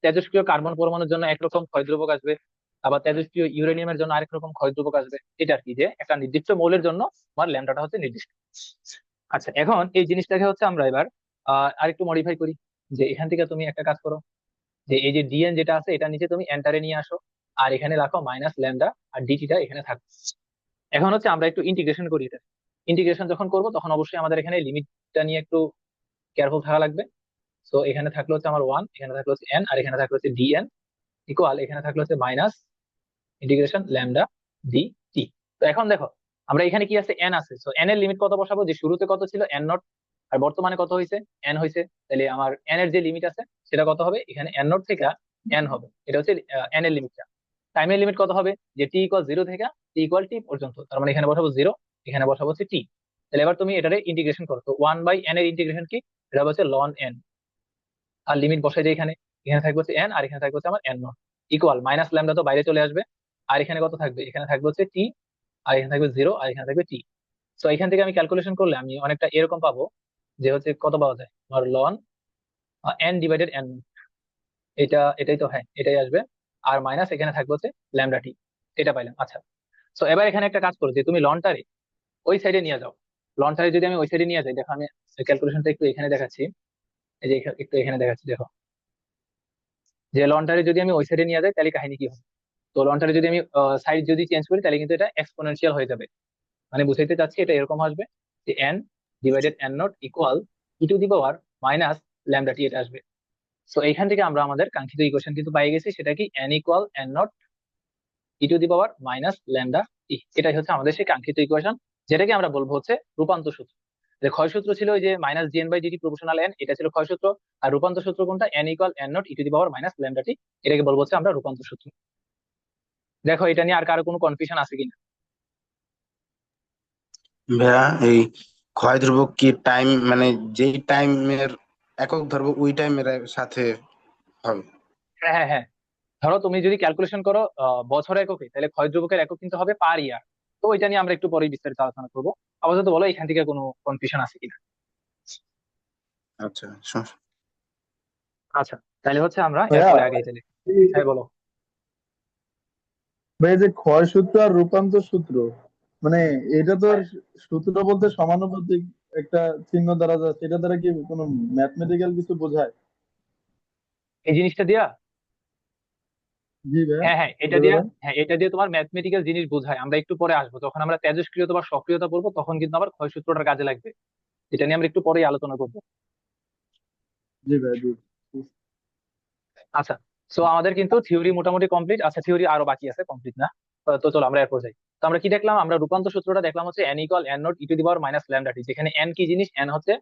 তেজস্ক্রিয় কার্বন পরমাণুর জন্য একরকম ক্ষয় ধ্রুবক আসবে, আবার তেজস্ক্রিয় ইউরেনিয়ামের জন্য আরেক রকম ক্ষয় ধ্রুবক আসবে। এটা আর কি, যে একটা নির্দিষ্ট মৌলের জন্য আমার ল্যামডাটা হচ্ছে নির্দিষ্ট। আচ্ছা, এখন এই জিনিসটাকে হচ্ছে আমরা এবার আরেকটু মডিফাই করি। যে এখান থেকে তুমি একটা কাজ করো, যে এই যে ডিএন যেটা আছে এটা নিচে তুমি এন্টারে নিয়ে আসো, আর এখানে রাখো মাইনাস ল্যামডা, আর ডিটিটা এখানে থাকবে। এখন হচ্ছে আমরা একটু ইন্টিগ্রেশন করি এটা। ইন্টিগ্রেশন যখন করব তখন অবশ্যই আমাদের এখানে লিমিটটা নিয়ে একটু কেয়ারফুল থাকা লাগবে। তো এখানে থাকলো হচ্ছে আমার ওয়ান, এখানে থাকলো হচ্ছে এন, আর এখানে থাকলো হচ্ছে ডিএন ইকুয়াল, এখানে থাকলো হচ্ছে minus integration lambda D T. তো এখন দেখো আমরা এখানে কি আছে, এন আছে, তো এন এর লিমিট কত বসাবো, যে শুরুতে কত ছিল এন নট, আর বর্তমানে কত হয়েছে এন হয়েছে, তাহলে আমার এন এর যে লিমিট আছে সেটা কত হবে, এখানে এন নট থেকে এন হবে, এটা হচ্ছে এন এর লিমিটটা। টাইমের লিমিট কত হবে, যে টি ইকুয়াল জিরো থেকে টি ইকুয়াল টি পর্যন্ত, তার মানে এখানে বসাবো জিরো, এখানে বসাবো হচ্ছে টি। তাহলে এবার তুমি এটারে ইন্টিগ্রেশন করো, তো ওয়ান বাই এন এর ইন্টিগ্রেশন কি, এটা হচ্ছে লন এন, আর লিমিট বসাই যায় এখানে। এখানে থাকবে হচ্ছে এন, আর এখানে থাকবে হচ্ছে আমার N naught equal minus lambda তো বাইরে চলে আসবে, আর এখানে কত থাকবে, এখানে থাকবে হচ্ছে টি, আর এখানে থাকবে জিরো, আর এখানে থাকবে টি। তো এখান থেকে আমি ক্যালকুলেশন করলে আমি অনেকটা এরকম পাবো, যে হচ্ছে কত পাওয়া যায় আমার লন এন ডিভাইডেড এন, এটাই তো, হ্যাঁ এটাই আসবে, আর মাইনাস এখানে থাকবে হচ্ছে ল্যামডা টি, এটা পাইলাম। আচ্ছা, তো এবার এখানে একটা কাজ করো, যে তুমি লনটারে ওই সাইডে নিয়ে যাও। লনটারে যদি আমি ওই সাইডে নিয়ে যাই, দেখো আমি ক্যালকুলেশনটা একটু এখানে দেখাচ্ছি, এই যে একটু এখানে দেখাচ্ছি দেখো, যে লনটারে যদি আমি ওই সাইডে নিয়ে যাই তাহলে কাহিনী কি হবে। তো লনটারে যদি আমি সাইড যদি চেঞ্জ করি তাহলে কিন্তু এটা এক্সপোনেনশিয়াল হয়ে যাবে। মানে বুঝাইতে চাচ্ছি এটা এরকম আসবে, যে N divided N naught equal e to the power minus lambda t, এটা আসবে। তো এইখান থেকে আমরা আমাদের কাঙ্ক্ষিত ইকুয়েশন কিন্তু পেয়ে গেছি, সেটা কি N equal N naught e to the power minus lambda t. এটাই হচ্ছে আমাদের সেই কাঙ্ক্ষিত ইকুয়েশন, যেটাকে আমরা বলবো হচ্ছে রূপান্তর সূত্র। যে ক্ষয়সূত্র ছিল ওই যে minus GN by DT proportional N, এটা ছিল ক্ষয়সূত্র। আর রূপান্তর সূত্র কোনটা, N equal N naught e to the power minus lambda t, এটাকে বলবো হচ্ছে আমরা রূপান্তর সূত্র। দেখো এটা নিয়ে আর কারো কোনো কনফিউশন আছে কিনা। ভাইয়া এই ক্ষয় ধ্রুবক কি টাইম মানে যেই টাইমের একক ধরবো ওই টাইমের সাথে হবে? হ্যাঁ হ্যাঁ হ্যাঁ, ধরো তুমি যদি ক্যালকুলেশন করো বছর এককে, তাহলে ক্ষয় ধ্রুবকের একক কিন্তু হবে পার ইয়ার। তো ওইটা নিয়ে আমরা একটু পরেই বিস্তারিত আলোচনা করবো। আপাতত বলো এখান থেকে কোনো কনফিউশন আছে কিনা। আচ্ছা আচ্ছা, তাহলে হচ্ছে আমরা ভাইয়া এরপরে আগে চলে। হ্যাঁ বলো। ভাই এই যে ক্ষয় সূত্র আর রূপান্তর সূত্র, মানে এটা তো আর সূত্র বলতে সমানুপাতিক একটা চিহ্ন দ্বারা যাচ্ছে, এটা দ্বারা কি কোনো ম্যাথমেটিক্যাল কিছু বোঝায়? এই জিনিসটা দিয়া, জি ভাইয়া, হ্যাঁ হ্যাঁ এটা এটা দিয়ে, দ্বারা। হ্যাঁ এটা দিয়ে তোমার ম্যাথমেটিক্যাল জিনিস বোঝায়, আমরা একটু পরে আসবো যখন আমরা তেজস্ক্রিয়তা বা সক্রিয়তা পড়বো, তখন কিন্তু আবার ক্ষয় সূত্রটার কাজে লাগবে। এটা নিয়ে আমরা একটু পরেই আলোচনা করবো। জি ভাইয়া, জি। আচ্ছা, সো আমাদের কিন্তু থিওরি মোটামুটি কমপ্লিট। আচ্ছা, থিওরি আরো বাকি আছে, কমপ্লিট না। তো চলো আমরা এরপর যাই। তো আমরা কি দেখলাম, আমরা রূপান্তর সূত্রটা দেখলাম হচ্ছে N equal N naught e to the power minus lambda t, যেখানে এন কি জিনিস, এন হচ্ছে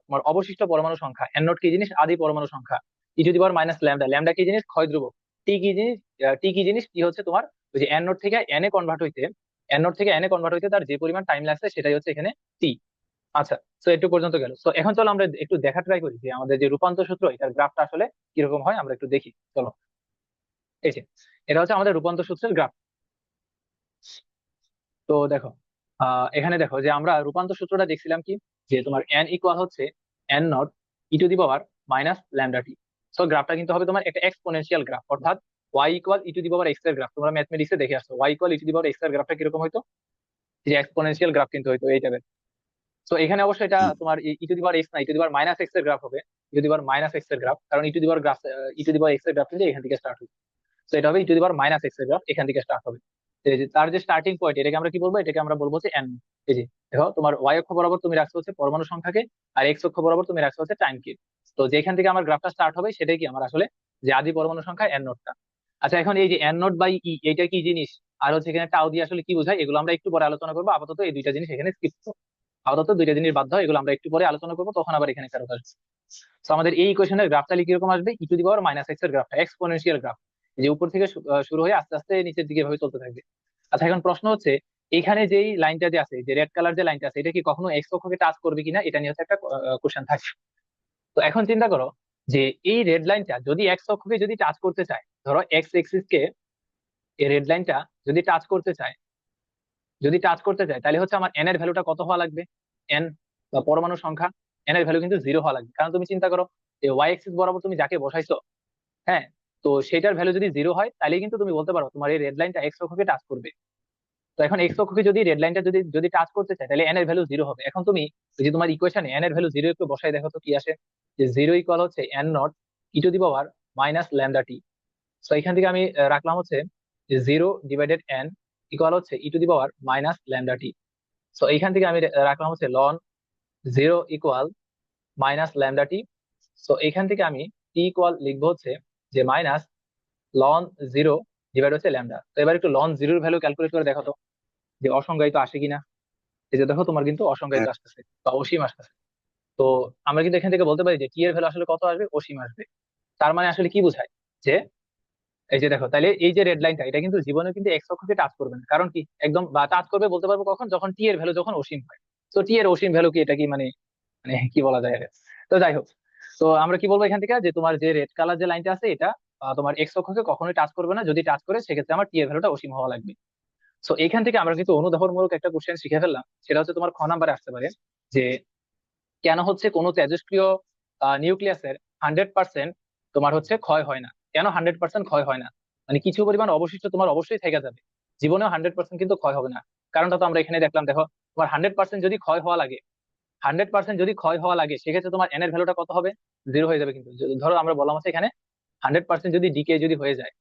তোমার অবশিষ্ট পরমাণু সংখ্যা, এন নট কি জিনিস, আদি পরমাণু সংখ্যা, e to the power minus lambda, lambda কি জিনিস, ক্ষয় ধ্রুবক, টি কি জিনিস, টি কি জিনিস, টি হচ্ছে তোমার ওই যে এন নট থেকে এন এ কনভার্ট হইতে, এন নট থেকে এন এ কনভার্ট হইতে তার যে পরিমাণ টাইম লাগছে সেটাই হচ্ছে এখানে টি। আচ্ছা, তো একটু পর্যন্ত গেল। তো এখন চলো আমরা একটু দেখা ট্রাই করি যে আমাদের যে রূপান্তর সূত্র এটার গ্রাফটা আসলে কিরকম হয়, আমরা একটু দেখি চলো। এই যে এটা হচ্ছে আমাদের রূপান্তর সূত্রের গ্রাফ। তো দেখো এখানে দেখো যে আমরা রূপান্তর সূত্রটা দেখছিলাম কি, যে তোমার এন ইকুয়াল হচ্ছে N naught e to the power minus lambda t. So গ্রাফটা কিন্তু হবে তোমার একটা এক্সপোনেনশিয়াল গ্রাফ, অর্থাৎ Y equal e to the power x এর গ্রাফ। তোমরা ম্যাথমেটিক্সে দেখে আসছো Y equal e to the power x এর গ্রাফটা কিরকম হইতো, যে এক্সপোনেনশিয়াল গ্রাফ কিন্তু হইতো এই টাইপের। তো এখানে অবশ্যই এটা তোমার ই টু দি পাওয়ার এক্স না, e to the power minus x এর গ্রাফ হবে, e to the power minus x এর গ্রাফ, কারণ e to the power graph, e to the power x এর গ্রাফ কিন্তু এখান থেকে স্টার্ট হবে। তো এটা হবে e to the power minus x এর গ্রাফ, এখান থেকে স্টার্ট হবে। তো এই যে তার যে স্টার্টিং পয়েন্ট, এটাকে আমরা কি বলবো, এটাকে আমরা বলবো হচ্ছে এন। এই যে দেখো তোমার ওয়াই অক্ষ বরাবর তুমি রাখছো হচ্ছে পরমাণু সংখ্যাকে, আর এক্স অক্ষ বরাবর তুমি রাখছো হচ্ছে টাইম কে। তো যেখান থেকে আমার গ্রাফটা স্টার্ট হবে সেটাই কি আমার আসলে যে আদি পরমাণু সংখ্যা এন নোটটা। আচ্ছা, এখন এই যে এন নোট বাই ই এটা কি জিনিস, আর হচ্ছে এখানে টাউ দিয়ে আসলে কি বোঝায়, এগুলো আমরা একটু পরে আলোচনা করবো। আপাতত এই দুইটা জিনিস এখানে স্কিপ। আপাতত দুইটা জিনিস বাদ দাও, এগুলো আমরা একটু পরে আলোচনা করবো, তখন আবার এখানে ফেরত আসবে। তো আমাদের এই ইকুয়েশনের গ্রাফটা কিরকম আসবে, e to the power minus x এর গ্রাফটা, এক্সপোনেনশিয়াল গ্রাফ, যে উপর থেকে শুরু হয়ে আস্তে আস্তে নিচের দিকে ভাবে চলতে থাকবে। আচ্ছা, এখন প্রশ্ন হচ্ছে এখানে যেই লাইনটা যে আছে, যে রেড কালার যে লাইনটা আছে, এটা কি কখনো এক্স অক্ষকে টাচ করবে কিনা, এটা নিয়ে হচ্ছে একটা কোশ্চেন থাকে। তো এখন চিন্তা করো যে এই রেড লাইনটা যদি এক্স অক্ষকে যদি টাচ করতে চায়, ধরো এক্স এক্সিস কে এই রেড লাইনটা যদি টাচ করতে চায়, তাহলে হচ্ছে আমার এন এর ভ্যালুটা কত হওয়া লাগবে, এন বা পরমাণু সংখ্যা, এন এর ভ্যালু কিন্তু 0 হওয়া লাগবে। কারণ তুমি চিন্তা করো যে ওয়াই এক্সিস বরাবর তুমি যাকে বসাইছো, হ্যাঁ, তো সেটার ভ্যালু যদি 0 হয়, তাহলে কিন্তু তুমি বলতে পারো তোমার এই রেড লাইনটা এক্স অক্ষকে টাচ করবে। তো এখন এক্স অক্ষকে যদি রেড লাইনটা যদি যদি টাচ করতে চায়, তাহলে এন এর ভ্যালু 0 হবে। এখন তুমি ওই যে তোমার ইকুয়েশনে এন এর ভ্যালু 0 একটু বসাই দেখো তো কি আসে, যে 0 ইকুয়াল হচ্ছে N naught e to the power minus lambda t. তো এখান থেকে আমি রাখলাম হচ্ছে যে 0 ডিভাইডেড এন ইকুয়াল হচ্ছে e to the power minus lambda t. তো এইখান থেকে আমি রাখলাম হচ্ছে লন 0 ইকুয়াল মাইনাস ল্যামডা টি। তো এখান থেকে আমি টি ইকুয়াল লিখবো হচ্ছে যে মাইনাস লন 0 ডিভাইড হচ্ছে ল্যামডা। তো এবার একটু লন জিরোর ভ্যালু ক্যালকুলেট করে দেখো তো, যে অসংজ্ঞায়িত আসে কিনা। এই যে দেখো তোমার কিন্তু অসংজ্ঞায়িত হ্যাঁ, আসতেছে বা অসীম আসতেছে। তো আমরা কিন্তু এখান থেকে বলতে পারি যে টি এর ভ্যালু আসলে কত আসবে, অসীম আসবে। তার মানে আসলে কি বোঝায়, যে এই যে দেখো, তাহলে এই যে রেড লাইনটা, এটা কিন্তু জীবনে কিন্তু এক্স অক্ষকে টাচ করবে না। কারণ কি, একদম বা টাচ করবে বলতে পারবো কখন, যখন টি এর ভ্যালু যখন অসীম হয়। তো টি এর অসীম ভ্যালু কি, এটা কি মানে মানে কি বলা যায় আর? তো যাই হোক, তো আমরা কি বলবো এখান থেকে, যে তোমার যে রেড কালার যে লাইনটা আছে, এটা তোমার এক্স অক্ষকে কখনোই টাচ করবে না। যদি টাচ করে সেক্ষেত্রে আমার টি এর ভ্যালুটা অসীম হওয়া লাগবে। তো এখান থেকে আমরা কিন্তু অনুধাবনমূলক একটা কোশ্চেন শিখে ফেললাম। সেটা হচ্ছে তোমার খ নাম্বারে আসতে পারে, যে কেন হচ্ছে কোনো তেজস্ক্রিয় নিউক্লিয়াসের 100% তোমার হচ্ছে ক্ষয় হয় না, কেন 100% ক্ষয় হয় না, মানে কিছু পরিমাণ অবশিষ্ট তোমার অবশ্যই থেকে যাবে, জীবনেও 100% কিন্তু ক্ষয় হবে না। কারণটা তো আমরা এখানে দেখলাম, দেখো তোমার 100% যদি ক্ষয় হওয়া লাগে, 100% যদি ক্ষয় হওয়া লাগে, সেক্ষেত্রে তোমার এন এর ভ্যালুটা কত হবে, 0 হয়ে যাবে। কিন্তু ধরো আমরা বললাম হচ্ছে এখানে 100% যদি ডিকে যদি হয়ে যায়,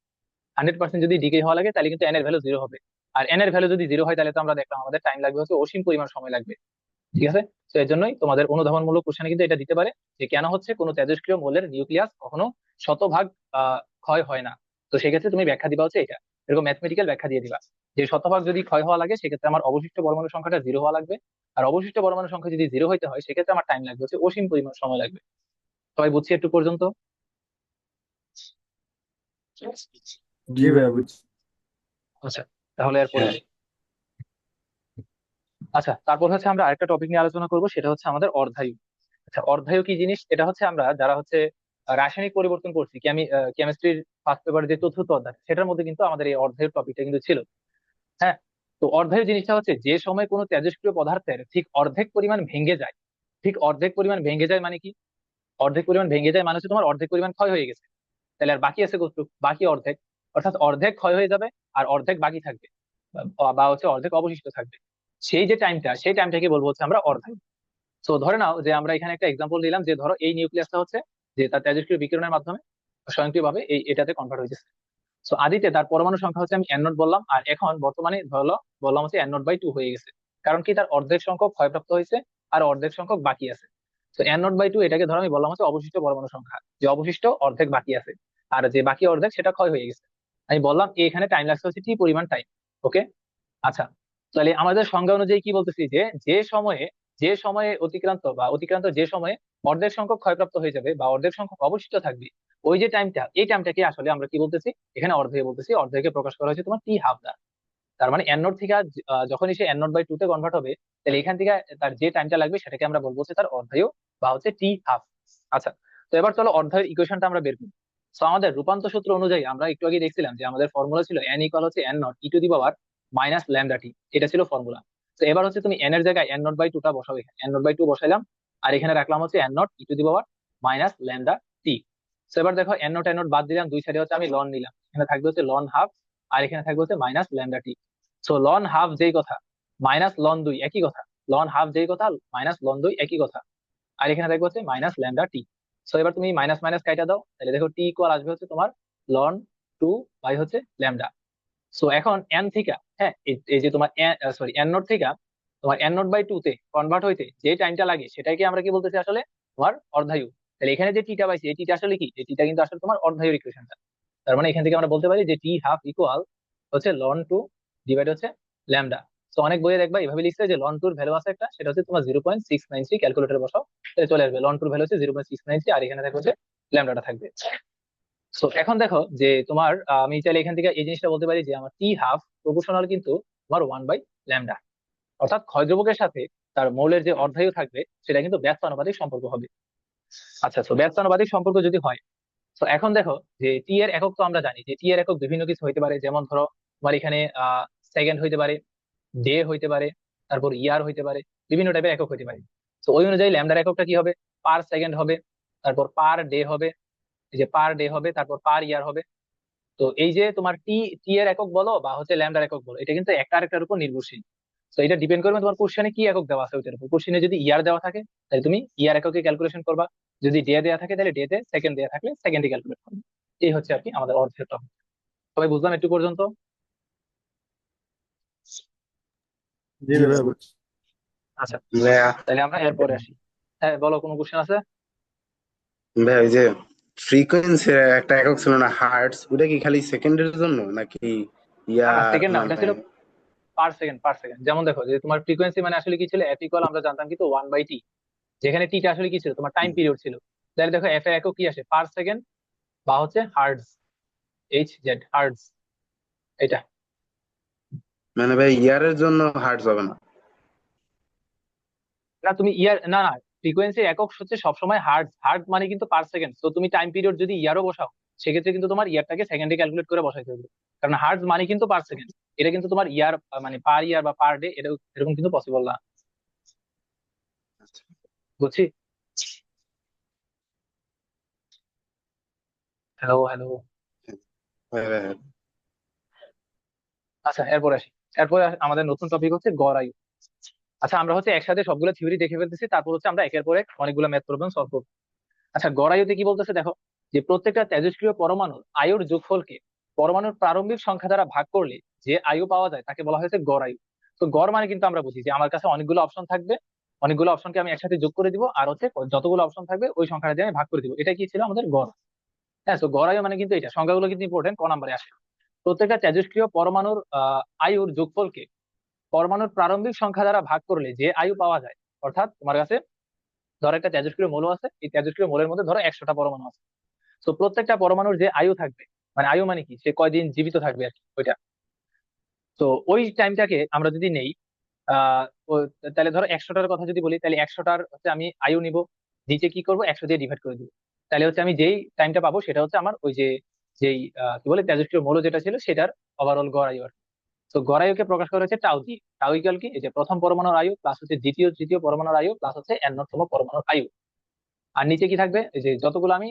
100% যদি ডিকে হওয়া লাগে, তাহলে কিন্তু এন এর ভ্যালু 0 হবে। আর এন এর ভ্যালু যদি 0 হয়, তাহলে তো আমরা দেখলাম আমাদের টাইম লাগবে হচ্ছে অসীম পরিমাণ সময় লাগবে। ঠিক আছে, তো এর জন্যই তোমাদের অনুধাবনমূলক কোশ্চেনে কিন্তু এটা দিতে পারে, যে কেন হচ্ছে কোনো তেজস্ক্রিয় মৌলের নিউক্লিয়াস কখনো শতভাগ ক্ষয় হয় না। তো সেক্ষেত্রে তুমি ব্যাখ্যা দিবা হচ্ছে এটা, এরকম ম্যাথমেটিক্যাল ব্যাখ্যা দিয়ে দিবা, যে শতভাগ যদি ক্ষয় হওয়া লাগে, সেক্ষেত্রে আমার অবশিষ্ট পরমাণু সংখ্যাটা 0 হওয়া লাগবে। আর অবশিষ্ট পরমাণু সংখ্যা যদি 0 হইতে হয়, সেক্ষেত্রে আমার টাইম লাগবে হচ্ছে অসীম পরিমাণ সময় লাগবে। সবাই বুঝছি একটু পর্যন্ত? জি ভাইয়া বুঝছি। আচ্ছা, তাহলে এরপরে হ্যাঁ, আসি। আচ্ছা, তারপর হচ্ছে আমরা আরেকটা টপিক নিয়ে আলোচনা করবো, সেটা হচ্ছে আমাদের অর্ধায়ু। আচ্ছা, অর্ধায়ু কি জিনিস, এটা হচ্ছে আমরা যারা হচ্ছে রাসায়নিক পরিবর্তন করছি, কেমিস্ট্রির ফার্স্ট পেপার যে চতুর্থ অধ্যায়, সেটার মধ্যে কিন্তু আমাদের এই অর্ধায়ু টপিকটা কিন্তু ছিল। হ্যাঁ, তো অর্ধায়ু জিনিসটা হচ্ছে যে সময় কোনো তেজস্ক্রিয় পদার্থের ঠিক অর্ধেক পরিমাণ ভেঙে যায়। ঠিক অর্ধেক পরিমাণ ভেঙে যায় মানে কি, অর্ধেক পরিমাণ ভেঙে যায় মানে হচ্ছে তোমার অর্ধেক পরিমাণ ক্ষয় হয়ে গেছে। তাহলে আর বাকি আছে কতটুকু, বাকি অর্ধেক। অর্থাৎ অর্ধেক ক্ষয় হয়ে যাবে আর অর্ধেক বাকি থাকবে, বা হচ্ছে অর্ধেক অবশিষ্ট থাকবে। সেই যে টাইমটা, সেই টাইমটাকে বলবো হচ্ছে আমরা অর্ধায়ু। তো ধরে নাও যে আমরা এখানে একটা এক্সাম্পল দিলাম, যে ধরো এই নিউক্লিয়াসটা হচ্ছে যে তার তেজস্ক্রিয় বিকিরণের মাধ্যমে স্বয়ংক্রিয়ভাবে এটাতে কনভার্ট হয়েছে। তো আদিতে তার পরমাণু সংখ্যা হচ্ছে আমি এন নট বললাম, আর এখন বর্তমানে ধরো বললাম হচ্ছে n0/2 হয়ে গেছে। কারণ কি, তার অর্ধেক সংখ্যক ক্ষয়প্রাপ্ত হয়েছে আর অর্ধেক সংখ্যক বাকি আছে। তো n0/2 এটাকে ধরো আমি বললাম হচ্ছে অবশিষ্ট পরমাণু সংখ্যা, যে অবশিষ্ট অর্ধেক বাকি আছে, আর যে বাকি অর্ধেক সেটা ক্ষয় হয়ে গেছে। আমি বললাম এখানে টাইম লাগছে হচ্ছে টি পরিমাণ টাইম। ওকে, আচ্ছা, তাহলে আমাদের সংজ্ঞা অনুযায়ী কি বলতেছি, যে যে সময়ে অতিক্রান্ত যে সময়ে অর্ধেক সংখ্যক ক্ষয়প্রাপ্ত হয়ে যাবে বা অর্ধেক সংখ্যক অবশিষ্ট থাকবে, ওই যে টাইমটা, এই টাইমটাকে আসলে আমরা কি বলতেছি, এখানে অর্ধেকে বলতেছি। অর্ধেকে প্রকাশ করা হয়েছে তোমার টি হাফ দ্বারা। তার মানে এন নোট থেকে যখনই সে n0/2 তে কনভার্ট হবে, তাহলে এখান থেকে তার যে টাইমটা লাগবে সেটাকে আমরা বলবো হচ্ছে তার অর্ধায়ু বা হচ্ছে টি হাফ। আচ্ছা, তো এবার চলো অর্ধায়ুর ইকুয়েশনটা আমরা বের করি। তো আমাদের রূপান্তর সূত্র অনুযায়ী আমরা একটু আগে দেখছিলাম যে আমাদের ফর্মুলা ছিল n ইকুয়াল হচ্ছে n naught e to the power minus lambda t, এটা ছিল ফর্মুলা। তো এবার হচ্ছে তুমি n এর জায়গায় n0/2 টা বসাবে, এখানে n0/2 বসাইলাম, আর এখানে রাখলাম হচ্ছে n naught e to the power minus lambda t. তো এবার দেখো n0 বাদ দিলাম, দুই সাইডে হচ্ছে আমি লন নিলাম, এখানে থাকবে হচ্ছে লন হাফ, আর এখানে থাকবে হচ্ছে minus lambda t. So loan half যেই কথা, মাইনাস লন দুই একই কথা, লন হাফ যেই কথা, মাইনাস লন দুই একই কথা, আর এখানে থাকবে হচ্ছে মাইনাস ল্যামডা টি। সো এবার তুমি মাইনাস মাইনাস কাইটা দাও, তাহলে দেখো টি ইকুয়াল আসবে হচ্ছে তোমার লন টু বাই হচ্ছে ল্যামডা। সো এখন এন থিকা, হ্যাঁ, এই যে তোমার সরি এন নট থিকা তোমার n0/2 তে কনভার্ট হইতে যে টাইমটা লাগে, সেটাকে আমরা কি বলতেছি আসলে তোমার অর্ধায়ু। তাহলে এখানে যে টিটা পাইছি, এই টিটা আসলে কি, এই টিটা কিন্তু আসলে তোমার অর্ধায়ুর ইকুয়েশনটা। তার মানে এখান থেকে আমরা বলতে পারি যে টি হাফ ইকুয়াল হচ্ছে লন টু ডিভাইড হচ্ছে ল্যামডা। তো অনেক বইয়ে দেখবা এভাবে লিখছে যে লন টুর ভ্যালু আছে একটা, সেটা হচ্ছে তোমার 0.693, ক্যালকুলেটর বসাও তাহলে চলে আসবে লন টুর ভ্যালু হচ্ছে 0.693, আর এখানে দেখো যে ল্যামডাটা থাকবে। তো এখন দেখো যে তোমার আমি চাইলে এখান থেকে এই জিনিসটা বলতে পারি যে আমার টি হাফ প্রপোর্শনাল কিন্তু তোমার 1/λ, অর্থাৎ ক্ষয় ধ্রুবকের সাথে তার মৌলের যে অর্ধায়ু থাকবে সেটা কিন্তু ব্যস্তানুপাতিক সম্পর্ক হবে। আচ্ছা, তো ব্যস্তানুপাতিক সম্পর্ক যদি হয়, তো এখন দেখো যে টি এর একক তো আমরা জানি যে টি এর একক বিভিন্ন কিছু হইতে পারে, যেমন ধরো তোমার এখানে সেকেন্ড হইতে পারে, ডে হইতে পারে, তারপর ইয়ার হইতে পারে, বিভিন্ন টাইপের একক হইতে পারে। তো ওই অনুযায়ী ল্যামডার এককটা কি হবে, পার সেকেন্ড হবে, তারপর পার ডে হবে, এই যে পার ডে হবে, তারপর পার ইয়ার হবে। তো এই যে তোমার টি টি এর একক বলো বা হচ্ছে ল্যামডার একক বলো, এটা কিন্তু একটা আরেকটার উপর নির্ভরশীল। তো এটা ডিপেন্ড করবে তোমার কোশ্চেনে কি একক দেওয়া আছে ওইটার উপর। কোশ্চেনে যদি ইয়ার দেওয়া থাকে তাহলে তুমি ইয়ার এককে ক্যালকুলেশন করবা, যদি ডে দেওয়া থাকে তাহলে ডে তে, সেকেন্ড দেওয়া থাকলে সেকেন্ডে ক্যালকুলেট করবে। এই হচ্ছে আর কি আমাদের অর্ধেক টপিক। সবাই বুঝলাম একটু পর্যন্ত? জি ভাইয়া বুঝছি। আচ্ছা, ভাইয়া তাহলে আমরা এরপরে আসি। হ্যাঁ বলো, কোনো কোশ্চেন আছে? ভাইয়া ওই যে ফ্রিকোয়েন্সির একটা একক ছিল না, হার্টস, ওটা কি খালি সেকেন্ডের জন্য নাকি না না, ইয়ার সেকেন্ড না, ওটা মানে? ছিল পার সেকেন্ড। পার সেকেন্ড যেমন দেখো যে তোমার ফ্রিকোয়েন্সি মানে আসলে কি ছিল, এফ ইকুয়াল আমরা জানতাম কিন্তু 1/t, যেখানে টিটা আসলে কি ছিল তোমার টাইম পিরিয়ড ছিল। তাহলে দেখো এফ এর একক কি আসে, পার সেকেন্ড বা হচ্ছে হার্টজ, এইচ জেড হার্টজ, এটা। মানে ভাই ইয়ারের জন্য হার্টস হবে না? না তুমি ইয়ার, না না, ফ্রিকোয়েন্সির একক হচ্ছে সবসময় হার্টজ, হার্ট মানে কিন্তু পার সেকেন্ড। তো তুমি টাইম পিরিয়ড যদি ইয়ারও বসাও সেক্ষেত্রে কিন্তু তোমার ইয়ারটাকে সেকেন্ডে ক্যালকুলেট করে বসাইতে হবে, কারণ হার্টজ মানে কিন্তু পার সেকেন্ড। এটা কিন্তু তোমার ইয়ার মানে পার ইয়ার বা পার ডে এটা এরকম কিন্তু পসিবল না। আচ্ছা। বুঝছি। Hello hello. হ্যাঁ, হ্যাঁ, হ্যাঁ। আচ্ছা এরপর আসি। আমাদের নতুন টপিক হচ্ছে গড় আয়ু। আচ্ছা, আমরা হচ্ছে একসাথে সবগুলো থিওরি দেখে ফেলতেছি, তারপর হচ্ছে আমরা একের পর এক অনেকগুলো ম্যাথ প্রবলেম সলভ করবো। আচ্ছা, গড় আয়ুতে কি বলতেছে দেখো, যে প্রত্যেকটা তেজস্ক্রিয় পরমাণুর আয়ুর যোগফলকে পরমাণুর প্রারম্ভিক সংখ্যা দ্বারা ভাগ করলে যে আয়ু পাওয়া যায় তাকে বলা হয়েছে গড় আয়ু। তো গড় মানে কিন্তু আমরা বুঝি যে আমার কাছে অনেকগুলো অপশন থাকবে, অনেকগুলো অপশনকে আমি একসাথে যোগ করে দিব, আর হচ্ছে যতগুলো অপশন থাকবে ওই সংখ্যাটা দিয়ে আমি ভাগ করে দিব, এটা কি ছিল আমাদের গড়। হ্যাঁ, তো গড় আয়ু মানে কিন্তু এটা, সংখ্যাগুলো কিন্তু ইম্পর্টেন্ট, ক নাম্বারে আসে। প্রত্যেকটা তেজস্ক্রিয় পরমাণুর আয়ুর যোগফলকে পরমাণুর প্রারম্ভিক সংখ্যা দ্বারা ভাগ করলে যে আয়ু পাওয়া যায়, অর্থাৎ তোমার কাছে ধরো একটা তেজস্ক্রিয় মৌল আছে, এই তেজস্ক্রিয় মৌলের মধ্যে ধরো 100টা পরমাণু আছে। তো প্রত্যেকটা পরমাণুর যে আয়ু থাকবে, মানে আয়ু মানে কি, সে কয়দিন জীবিত থাকবে আর কি ওইটা। তো ওই টাইমটাকে আমরা যদি নেই, আহ তাহলে ধরো 100টার কথা যদি বলি, তাহলে 100টার হচ্ছে আমি আয়ু নিব, নিচে কি করবো 100 দিয়ে ডিভাইড করে দিব, তাহলে হচ্ছে আমি যেই টাইমটা পাবো সেটা হচ্ছে আমার ওই যে যেই কি বলে তেজস্ক্রিয় মৌল যেটা ছিল সেটার ওভারঅল গড় আয়ু আর কি। তো গড় আয়ুকে প্রকাশ করা হচ্ছে টাউ দিয়ে। টাউ ইকুয়াল কি, এই যে প্রথম পরমাণুর আয়ু প্লাস হচ্ছে দ্বিতীয় তৃতীয় পরমাণুর আয়ু প্লাস হচ্ছে n0তম পরমাণুর আয়ু। আর নিচে কি থাকবে, এই যে যতগুলো আমি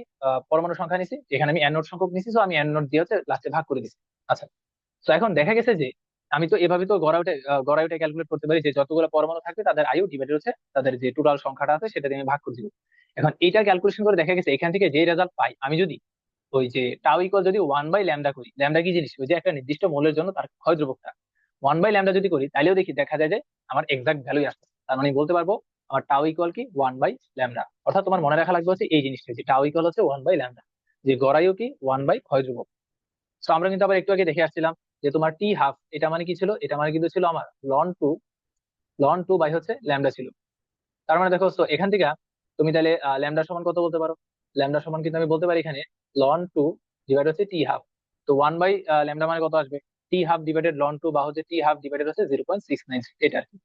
পরমাণু সংখ্যা নিছি, এখানে আমি n0 সংখ্যক নিছি, তো আমি n0 দিয়ে হচ্ছে লাস্টে ভাগ করে দিচ্ছি। আচ্ছা, তো এখন দেখা গেছে যে আমি তো এভাবে তো গড়াইটা ক্যালকুলেট করতে পারি যে যতগুলো পরমাণু থাকবে তাদের আয়ু ডিভাইডেড হচ্ছে তাদের যে টোটাল সংখ্যাটা আছে সেটা দিয়ে আমি ভাগ করে দিব। এখন এইটা ক্যালকুলেশন করে দেখা গেছে এখান থেকে যে রেজাল্ট পাই, আমি যদি ওই যে টাউ ইকুয়াল যদি 1/λ করি, ল্যামডা কি জিনিস, ওই যে একটা নির্দিষ্ট মৌলের জন্য তার ক্ষয় ধ্রুবকটা 1/λ যদি করি, তাহলেও দেখি দেখা যায় যে আমার এক্সাক্ট ভ্যালুই আসছে। তার মানে আমি বলতে পারবো আমার টাউ ইকুয়াল কি 1/λ। অর্থাৎ তোমার মনে রাখা লাগবে হচ্ছে এই জিনিসটা, যে টাউ ইকুয়াল হচ্ছে 1/λ, যে গড়াইও কি 1/ক্ষয় ধ্রুবক। তো আমরা কিন্তু আবার একটু আগে দেখে আসছিলাম যে তোমার টি হাফ এটা মানে কি ছিল, এটা মানে কিন্তু ছিল আমার লন টু বাই হচ্ছে ল্যামডা ছিল। তার মানে দেখো, তো এখান থেকে তুমি তাহলে ল্যামডা সমান কত বলতে পারো, ল্যামডা সমান কিন্তু আমি বলতে পারি এখানে লন 2 ডিভাইড হচ্ছে টি হাফ। তো 1/λ মানে কত আসবে, টি হাফ ডিভাইডেড লন 2 বা হচ্ছে টি হাফ ডিভাইডেড হচ্ছে 0.693, এটা আর কি।